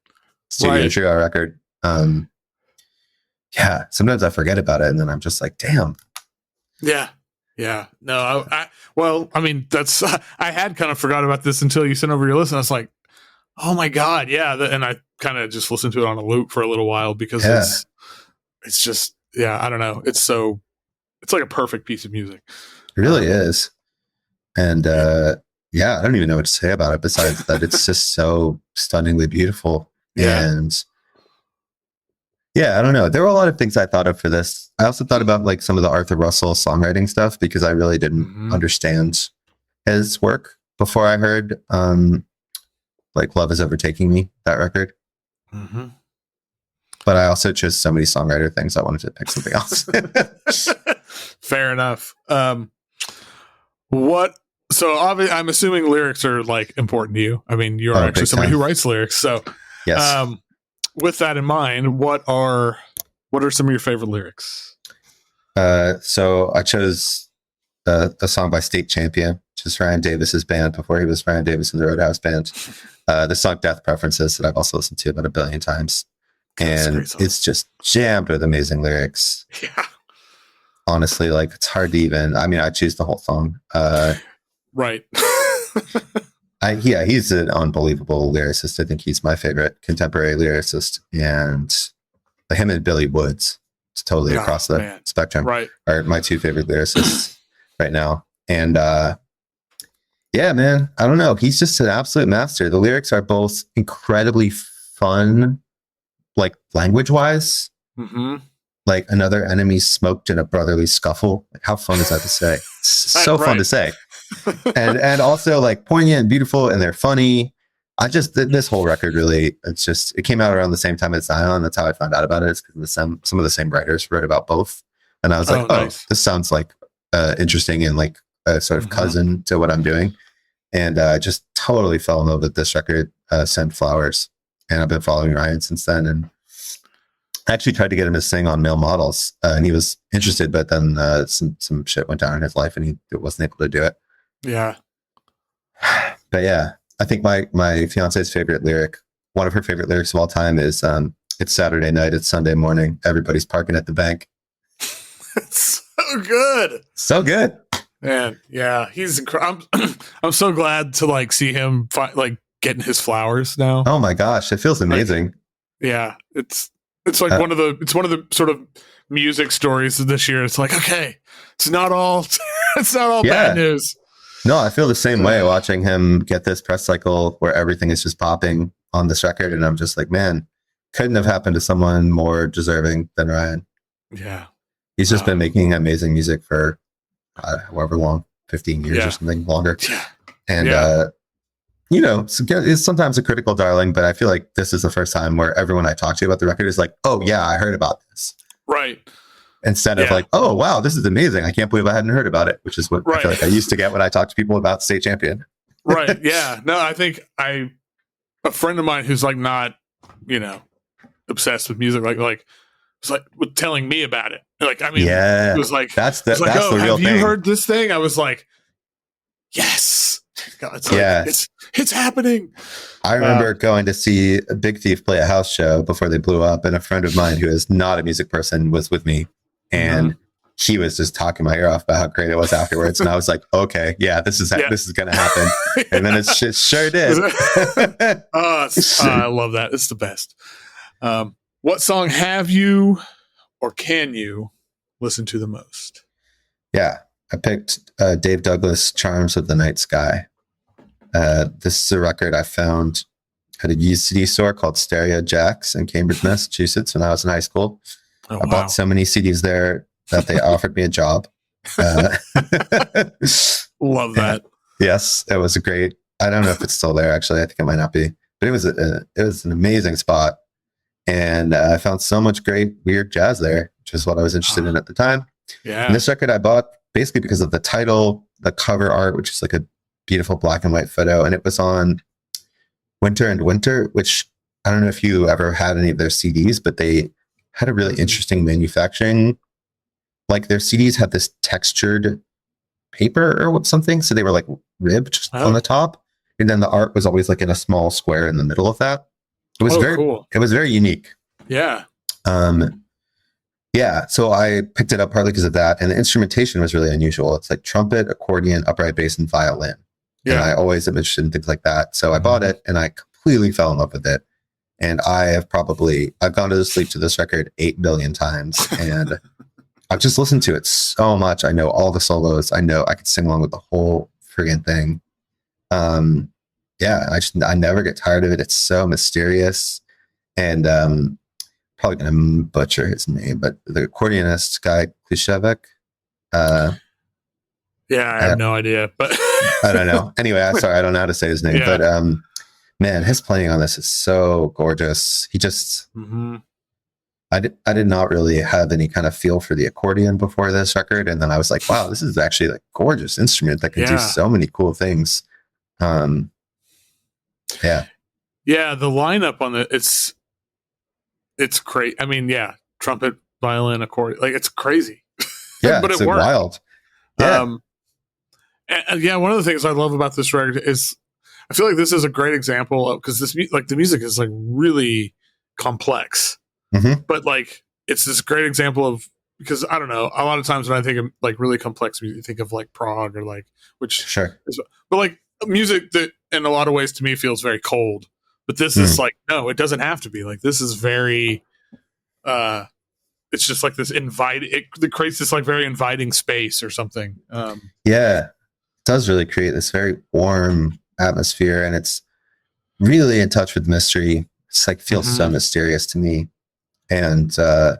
studio trio record. Yeah, sometimes I forget about it, and then I'm just like, damn. Yeah. No, I mean, that's I had kind of forgot about this until you sent over your list, and I was like, oh my God, yeah. And I kind of just listened to it on a loop for a little while because it's just, I don't know. It's like a perfect piece of music. It really is. And I don't even know what to say about it besides that it's just so stunningly beautiful. Yeah. And I don't know. There were a lot of things I thought of for this. I also thought about like some of the Arthur Russell songwriting stuff because I really didn't understand his work before I heard, like Love Is Overtaking Me, that record. But I also chose so many songwriter things. I wanted to pick something else. Fair enough. So obviously I'm assuming lyrics are like important to you. I mean, you're actually somebody who writes lyrics. So yes. With that in mind, what are some of your favorite lyrics? So I chose a song by State Champion, which is Ryan Davis's band before he was Ryan Davis in the Roadhouse Band. The song Death Preferences that I've also listened to about 1 billion times. And it's just jammed with amazing lyrics. Yeah. Honestly, like it's hard to I choose the whole song. Right. He's an unbelievable lyricist. I think he's my favorite contemporary lyricist. And him and Billy Woods, it's totally across the spectrum, are my two favorite lyricists right now. And man, I don't know. He's just an absolute master. The lyrics are both incredibly fun, like language-wise. Like another enemy smoked in a brotherly scuffle. Like, how fun is that to say? It's so fun to say. and also like poignant and beautiful, and they're funny. This whole record really, it came out around the same time as Zion. That's how I found out about it. It's because some of the same writers wrote about both. And I was like, nice. This sounds like interesting and like a sort of cousin to what I'm doing. And I just totally fell in love with this record, Send Flowers. And I've been following Ryan since then. And I actually tried to get him to sing on Male Models, and he was interested, but then some shit went down in his life, and he wasn't able to do it. Yeah. But yeah, I think my fiance's favorite lyric, one of her favorite lyrics of all time, is "It's Saturday night, it's Sunday morning, everybody's parking at the bank." It's so good. So good, man. Yeah, he's incredible. I'm so glad to like see him like getting his flowers now. Oh my gosh, it feels amazing. Like, yeah, it's like one of the sort of music stories of this year. It's like, okay, it's not all bad news. No, I feel the same way watching him get this press cycle where everything is just popping on this record, and I'm just like, man, couldn't have happened to someone more deserving than Ryan. Yeah, he's just been making amazing music for however long, 15 years or something longer. And you know, it's sometimes a critical darling, but I feel like this is the first time where everyone I talk to about the record is like, oh yeah, I heard about this. Right. Instead of like, oh wow, this is amazing. I can't believe I hadn't heard about it, which is what I feel like I used to get when I talked to people about State Champion. Right. Yeah. No, I think a friend of mine who's like not, you know, obsessed with music, like was like telling me about it. Like, I mean, it was like, that's the real thing. Have you heard this thing? I was like, yes. God, it's happening. I remember going to see a Big Thief play a house show before they blew up, and a friend of mine who is not a music person was with me, and he was just talking my ear off about how great it was afterwards. And I was like, okay, yeah, this is going to happen. And then it sure did. I love that. It's the best. What song have you or can you listen to the most? Yeah, I picked Dave Douglas, Charms of the Night Sky. This is a record I found at a used CD store called Stereo Jacks in Cambridge, Massachusetts when I was in high school. I bought so many CDs there that they offered me a job. Love that. Yes, it was a great. I don't know if it's still there. Actually, I think it might not be, but it was an amazing spot, and I found so much great weird jazz there, which is what I was interested in at the time. Yeah, and this record I bought basically because of the title, the cover art, which is like a beautiful black and white photo, and it was on Winter and Winter, which I don't know if you ever had any of their CDs, but they had a really interesting manufacturing. Like their CDs had this textured paper or something, so they were like ribbed on the top, and then the art was always like in a small square in the middle of that. It was very cool. It was very unique. Yeah. Yeah, so I picked it up partly because of that, and the instrumentation was really unusual. It's like trumpet, accordion, upright bass, and violin. Yeah. And I always am interested in things like that. So I bought it, and I completely fell in love with it. And I've gone to sleep to this record 8 billion times, and I've just listened to it so much. I know all the solos. I know I could sing along with the whole friggin' thing. Yeah, I never get tired of it. It's so mysterious, and probably gonna butcher his name, but the accordionist guy Klishevek. Yeah, I have no idea, but I don't know. Anyway, I'm sorry, I don't know how to say his name, but man, his playing on this is so gorgeous. He just, I did not really have any kind of feel for the accordion before this record, and then I was like, wow, this is actually a gorgeous instrument that can do so many cool things. Yeah, the lineup on it's great. I mean, trumpet, violin, accordion, like it's crazy. Yeah, but it's it worked. Wild. Yeah. And one of the things I love about this record is I feel like this is a great example of, because this like the music is like really complex, but like it's this great example of, because I don't know, a lot of times when I think of like really complex music, you think of like prog or like, which but like music that in a lot of ways to me feels very cold, but this is like, no, it doesn't have to be. Like this is very it's just like this it creates this like very inviting space or something. Yeah, it does really create this very warm atmosphere, and it's really in touch with mystery. It's like feels so mysterious to me, and so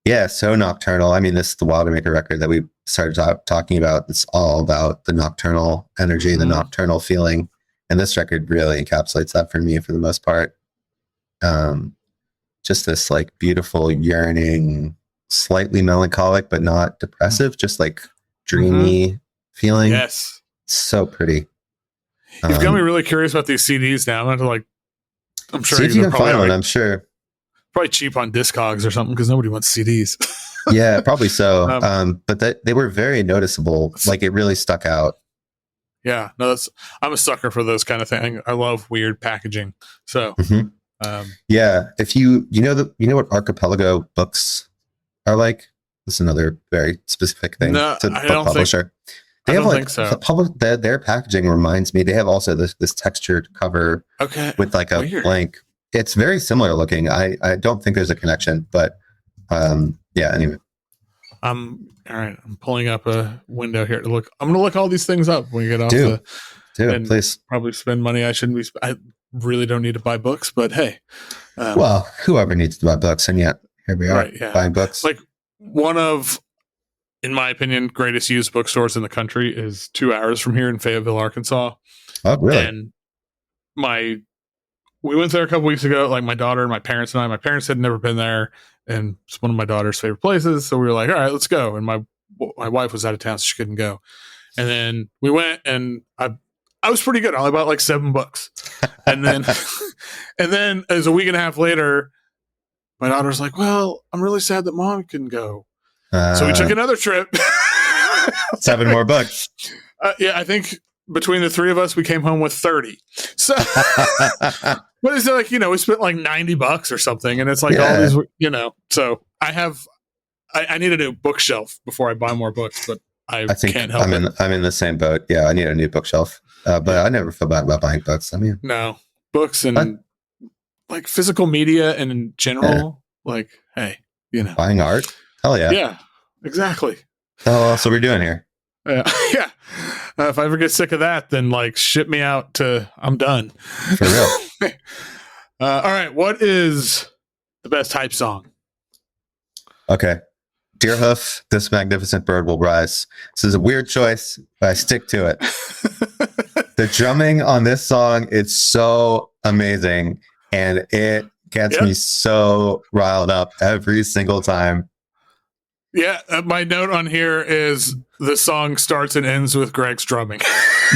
nocturnal. I mean, this is the Wildermaker record that we started talking about. It's all about the nocturnal energy, the nocturnal feeling, and this record really encapsulates that for me for the most part. Just this like beautiful, yearning, slightly melancholic, but not depressive, just like dreamy feeling. Yes. So pretty. You've got me really curious about these CDs now. I'm sure see if you can find one, I'm sure. Probably cheap on Discogs or something because nobody wants CDs. Yeah, probably so. But they were very noticeable. Like it really stuck out. Yeah, no, I'm a sucker for those kind of things. I love weird packaging. So, yeah, if you know what Archipelago books are like. This is another very specific thing. No, to I don't publisher. They have think so. Their packaging reminds me. They have also this textured cover. Okay, with like a weird. blank. It's very similar looking. I don't think there's a connection, but yeah. Anyway, all right. I'm pulling up a window here to look. I'm going to look all these things up when we get off. Do it, please. Probably spend money I shouldn't be. I really don't need to buy books, but hey. Well, whoever needs to buy books, and yet here we are buying books. Like one of, in my opinion, greatest used bookstores in the country is 2 hours from here in Fayetteville, Arkansas. Oh, really? And we went there a couple weeks ago. Like my daughter and my parents and I. My parents had never been there, and it's one of my daughter's favorite places. So we were like, all right, let's go. And my wife was out of town, so she couldn't go. And then we went, and I was pretty good. I only bought like 7 books. And then as a week and a half later, my daughter's like, well, I'm really sad that Mom couldn't go. So we took another trip. 7 more books. Yeah, I think between the 3 of us, we came home with 30. So, but it's like, we spent like $90 or something. And it's like all these, so I need a new bookshelf before I buy more books, but I think can't help it. I'm in the same boat. Yeah, I need a new bookshelf. But I never feel bad about buying books. I mean, no, books and like physical media and in general, like, hey, buying art. Hell yeah. Yeah, exactly. Oh, that's what we're doing here. Yeah. If I ever get sick of that, then like ship me out I'm done. For real. All right. What is the best hype song? Okay. Deerhoof, This Magnificent Bird Will Rise. This is a weird choice, but I stick to it. The drumming on this song is so amazing, and it gets me so riled up every single time. Yeah, my note on here is the song starts and ends with Greg's drumming.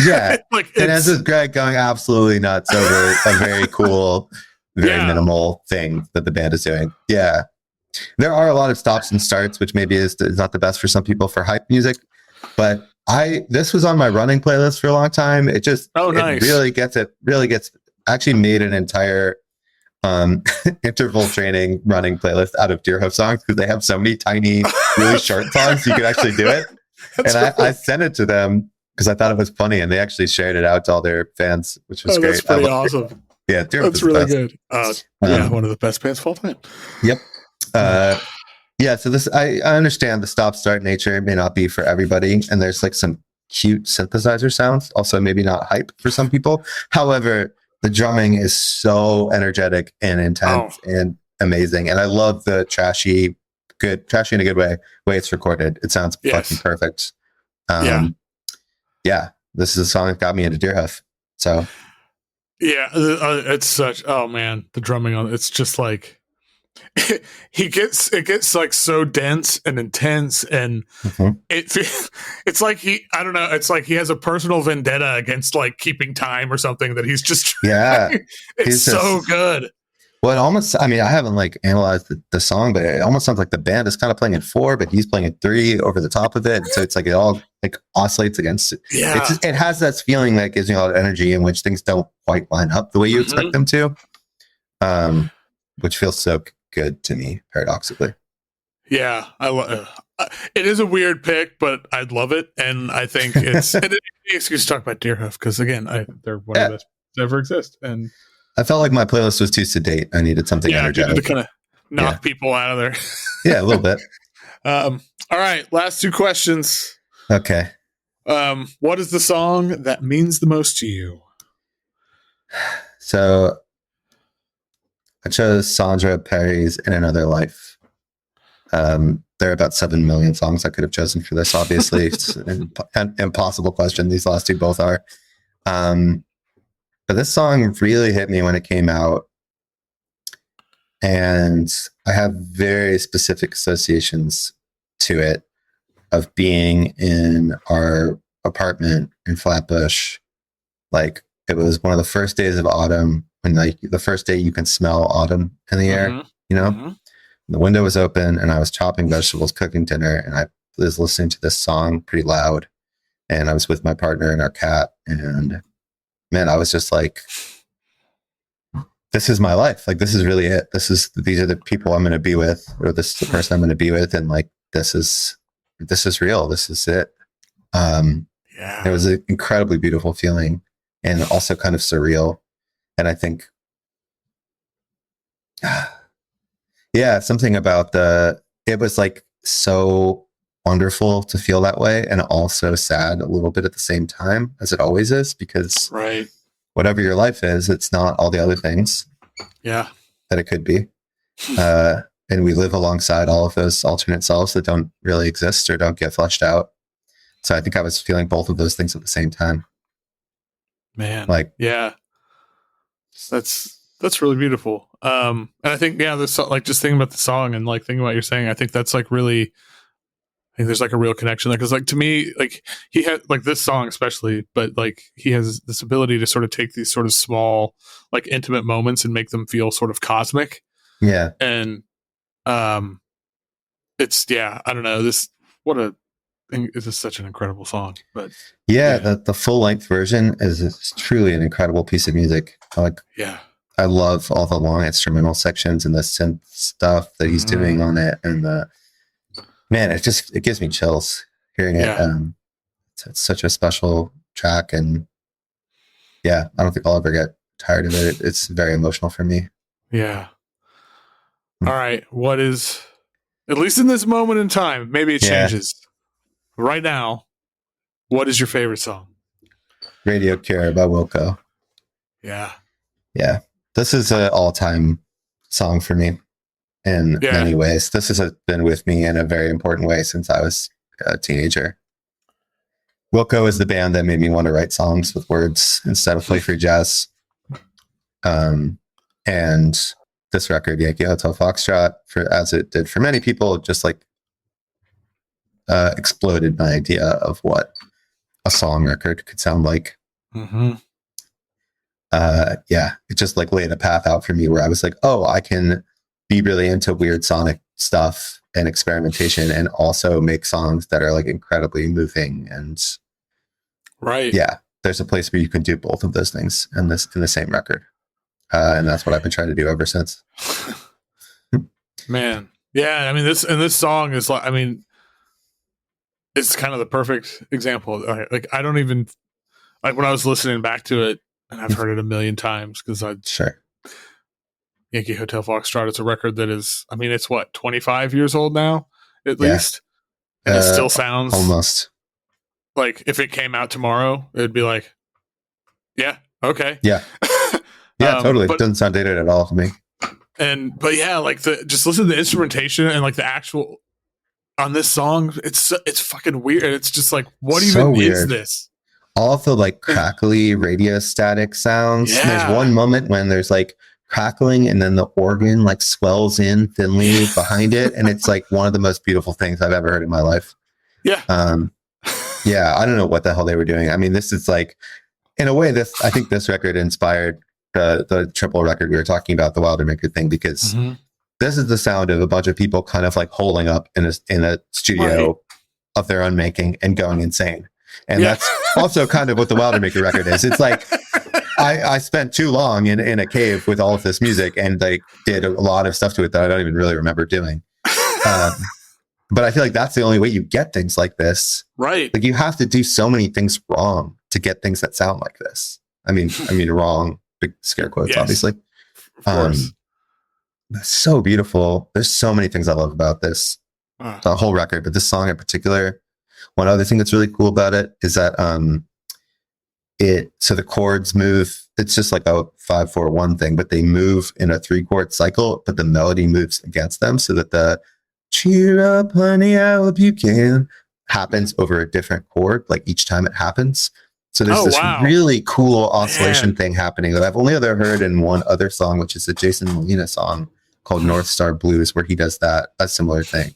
Yeah, it ends with Greg going absolutely nuts over a very cool, very minimal thing that the band is doing. Yeah. There are a lot of stops and starts, which maybe is not the best for some people for hype music, but this was on my running playlist for a long time. It just nice. It really gets actually made an entire interval training running playlist out of Deerhoof songs because they have so many tiny, really short songs you could actually do it. And I sent it to them because I thought it was funny, and they actually shared it out to all their fans, which was great. That's pretty awesome. Yeah, Deerhoof that's really good. One of the best bands of all time. Yep. So this I understand the stop start nature may not be for everybody, and there's like some cute synthesizer sounds, also maybe not hype for some people. However, the drumming is so energetic and intense and amazing, and I love the trashy in a good way it's recorded. It sounds fucking perfect. This is a song that got me into Deerhoof. So it's such the drumming on it's just like it gets like so dense and intense, and it's like it's like he has a personal vendetta against like keeping time or something that he's just it's so good. Well, it almost, I haven't like analyzed the song, but it almost sounds like the band is kind of playing in 4, but he's playing in 3 over the top of it. So it's like it all like oscillates against it. Yeah. It has that feeling that gives you a lot of energy in which things don't quite line up the way you expect them to. Which feels so good to me, paradoxically. Yeah. It is a weird pick, but I love it. And I think it's an excuse to talk about Deerhoof because again, they're one of the best that ever exist. And I felt like my playlist was too sedate. I needed something energetic to kind of knock people out of there. Yeah, a little bit. All right, last 2 questions. Okay. What is the song that means the most to you? So I chose Sandro Perri's In Another Life. There are about 7 million songs I could have chosen for this. Obviously, it's an impossible question. These last 2 both are. But this song really hit me when it came out. And I have very specific associations to it of being in our apartment in Flatbush. Like it was one of the first days of autumn when like the first day you can smell autumn in the air. you know? Mm-hmm. The window was open and I was chopping vegetables, cooking dinner, and I was listening to this song pretty loud. And I was with my partner and our cat. And man, I was just like, this is my life. Like, this is really it. These are the people I'm going to be with, or this is the person I'm going to be with. And like, this is real. This is it. It was an incredibly beautiful feeling and also kind of surreal. And I think, yeah, something about it was like so wonderful to feel that way, and also sad a little bit at the same time, as it always is, because whatever your life is, it's not all the other things that it could be. And we live alongside all of those alternate selves that don't really exist or don't get fleshed out. So I think I was feeling both of those things at the same time. Man, like, yeah, that's really beautiful. And I think, this, like, just thinking about the song and like thinking about what you're saying, I think that's like really, I think there's like a real connection there. Cause like, to me, like, he had like this song especially, but like he has this ability to sort of take these sort of small, like intimate moments and make them feel sort of cosmic. Yeah. And, it's, I don't know, this is such an incredible song. But the full length version is truly an incredible piece of music. I love all the long instrumental sections and the synth stuff that he's doing on it. And it gives me chills hearing it. It's such a special track. And I don't think I'll ever get tired of it. It's very emotional for me. Yeah. All right. What is, at least in this moment in time, maybe it changes. Right now, what is your favorite song? Radio Cure by Wilco. Yeah. Yeah. This is an all-time song for me in many ways. This has been with me in a very important way since I was a teenager. Wilco is the band that made me want to write songs with words instead of play free jazz. And this record, Yankee Hotel Foxtrot, as it did for many people, just like exploded my idea of what a song record could sound like. Mm-hmm. It just like laid a path out for me where I was like, oh, I can be really into weird sonic stuff and experimentation and also make songs that are like incredibly moving. And there's a place where you can do both of those things in the same record. And that's what I've been trying to do ever since. Man. Yeah. I mean, this song is like, I mean, it's kind of the perfect example. Like, I don't even, like, when I was listening back to it, and I've heard it a million times because Yankee Hotel Foxtrot, it's a record that is, I mean, it's what, 25 years old now, at least? And it still sounds almost like if it came out tomorrow, it'd be like, yeah, okay. Yeah. Yeah, totally. It doesn't sound dated at all to me. But like just listen to the instrumentation and like the actual on this song, it's fucking weird. It's just like, what even is this? All of the like crackly radio static sounds. Yeah. There's one moment when there's like crackling and then the organ like swells in thinly behind it. And it's like one of the most beautiful things I've ever heard in my life. Yeah. I don't know what the hell they were doing. I mean, this is like, in a way, I think this record inspired the triple record we were talking about, the Wildermaker thing, because this is the sound of a bunch of people kind of like holding up in a studio of their own making and going insane. And that's also kind of what the Wildermaker record is. It's like, I spent too long in a cave with all of this music and they did a lot of stuff to it that I don't even really remember doing. But I feel like that's the only way you get things like this. Right. Like you have to do so many things wrong to get things that sound like this. I mean wrong, big scare quotes, obviously. Of course. That's so beautiful. There's so many things I love about this, the whole record, but this song in particular. One other thing that's really cool about it is that so the chords move. It's just like a 5-4-1 thing, but they move in a 3-chord cycle, but the melody moves against them, so that the cheer up, honey, I hope you can happens over a different chord, like each time it happens. So there's this really cool oscillation thing happening that I've only ever heard in one other song, which is a Jason Molina song called North Star Blues, where he does a similar thing.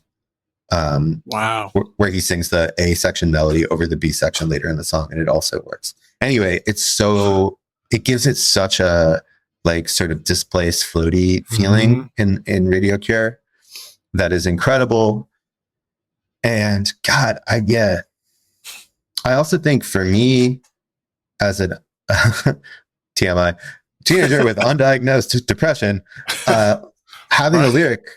Where he sings the A section melody over the B section later in the song, and it also works. Anyway, it gives it such a like sort of displaced floaty feeling in Radio Cure that is incredible. And God, I also think for me as an TMI teenager with undiagnosed depression, having a lyric,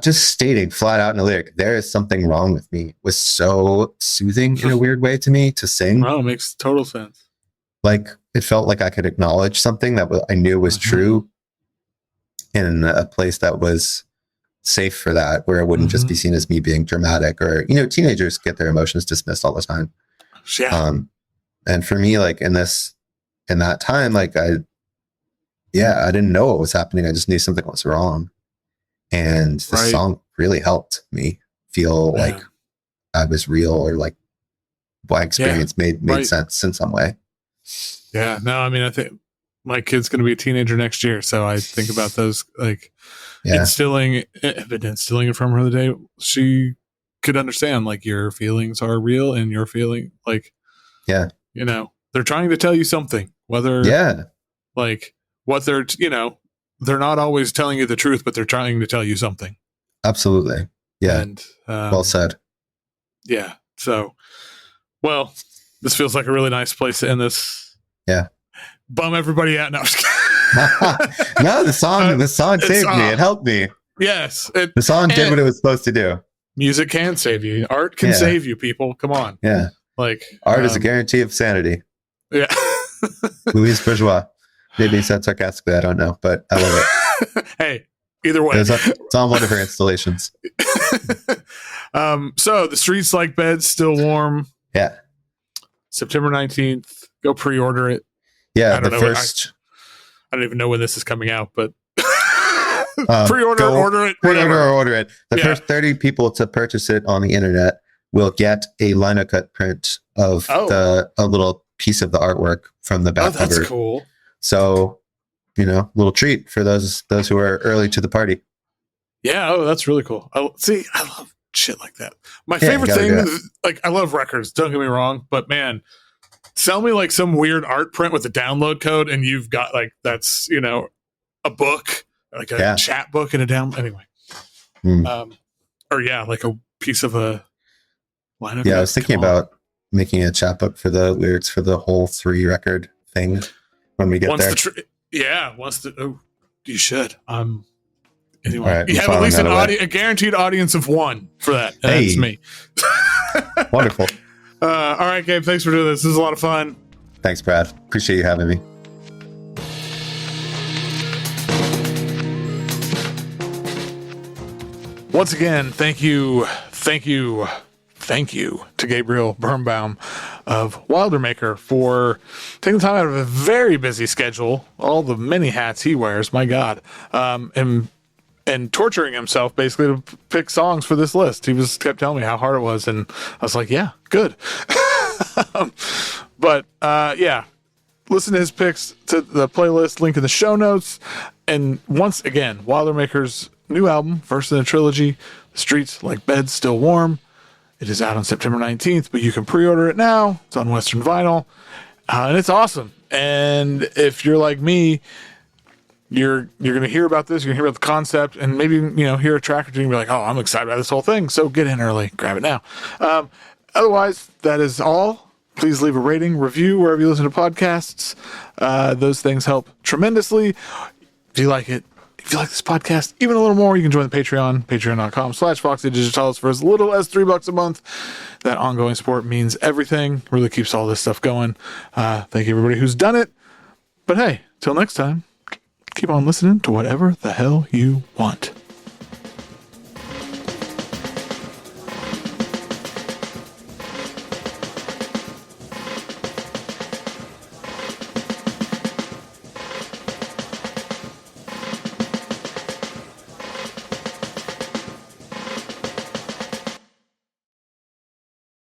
just stating flat out in a lyric, there is something wrong with me, was so soothing in a weird way to me to sing. Wow, makes total sense. Like it felt like I could acknowledge something that I knew was true in a place that was safe for that, where it wouldn't just be seen as me being dramatic, or, you know, teenagers get their emotions dismissed all the time. Yeah. And for me, like in that time, like I didn't know what was happening. I just knew something was wrong. And the song really helped me feel like I was real, or like my experience made sense in some way. Yeah. No, I mean, I think my kid's going to be a teenager next year. So I think about those, like instilling it from her the day she could understand, like, your feelings are real, and your feeling, like, you know, they're trying to tell you something, whether, like what they're, you know, they're not always telling you the truth, but they're trying to tell you something. Absolutely. Yeah. And, well said. Yeah. So, well, this feels like a really nice place to end this. Yeah. Bum everybody out. No, no, the song saved me. It helped me. Yes. The song did what it was supposed to do. Music can save you. Art can save you, people. Come on. Yeah. Like, art is a guarantee of sanity. Yeah. Louise Bourgeois. Maybe he said sarcastically. I don't know, but I love it. Hey, either way. It's on one of her installations. So the streets like beds still warm. Yeah. September 19th. Go pre-order it. Yeah. I don't even know when this is coming out, but pre-order, order it. Pre-order or order it. The first 30 people to purchase it on the internet will get a lino cut print of a little piece of the artwork from the back cover. That's cool. So, you know, little treat for those who are early to the party. Yeah. Oh, that's really cool. I love shit like that. My favorite thing is, like, I love records. Don't get me wrong, but man, sell me like some weird art print with a download code, and you've got, like, that's, you know, a book, like a chat book and a download. Anyway, or like a piece of a line of. Yeah, I was thinking about making a chat book for the lyrics for the whole 3 record thing when we get there. You should. Anyway, right, you have at least a guaranteed audience of 1 for that. Hey. That's me. Wonderful. All right, Gabe, thanks for doing this. This is a lot of fun. Thanks, Brad. Appreciate you having me. Once again, thank you to Gabriel Birnbaum of Wildermaker for taking the time out of a very busy schedule, all the many hats he wears, my God, and torturing himself basically to pick songs for this list. He kept telling me how hard it was, and I was like, yeah, good. But listen to his picks to the playlist, link in the show notes. And once again, Wildermaker's new album, first in a trilogy, The Streets Like Beds Still Warm. It is out on September 19th, but you can pre-order it now. It's on Western Vinyl, and it's awesome. And if you're like me, you're going to hear about this, you're going to hear about the concept, and maybe, you know, hear a track or two and be like, oh, I'm excited about this whole thing. So get in early, grab it now. Otherwise, that is all. Please leave a rating, review wherever you listen to podcasts. Those things help tremendously. If you like it, if you like this podcast even a little more, you can join the Patreon, patreon.com/Foxy Digitalis for as little as $3 a month. That ongoing support means everything. Really keeps all this stuff going. Thank you, everybody who's done it. But hey, till next time, keep on listening to whatever the hell you want.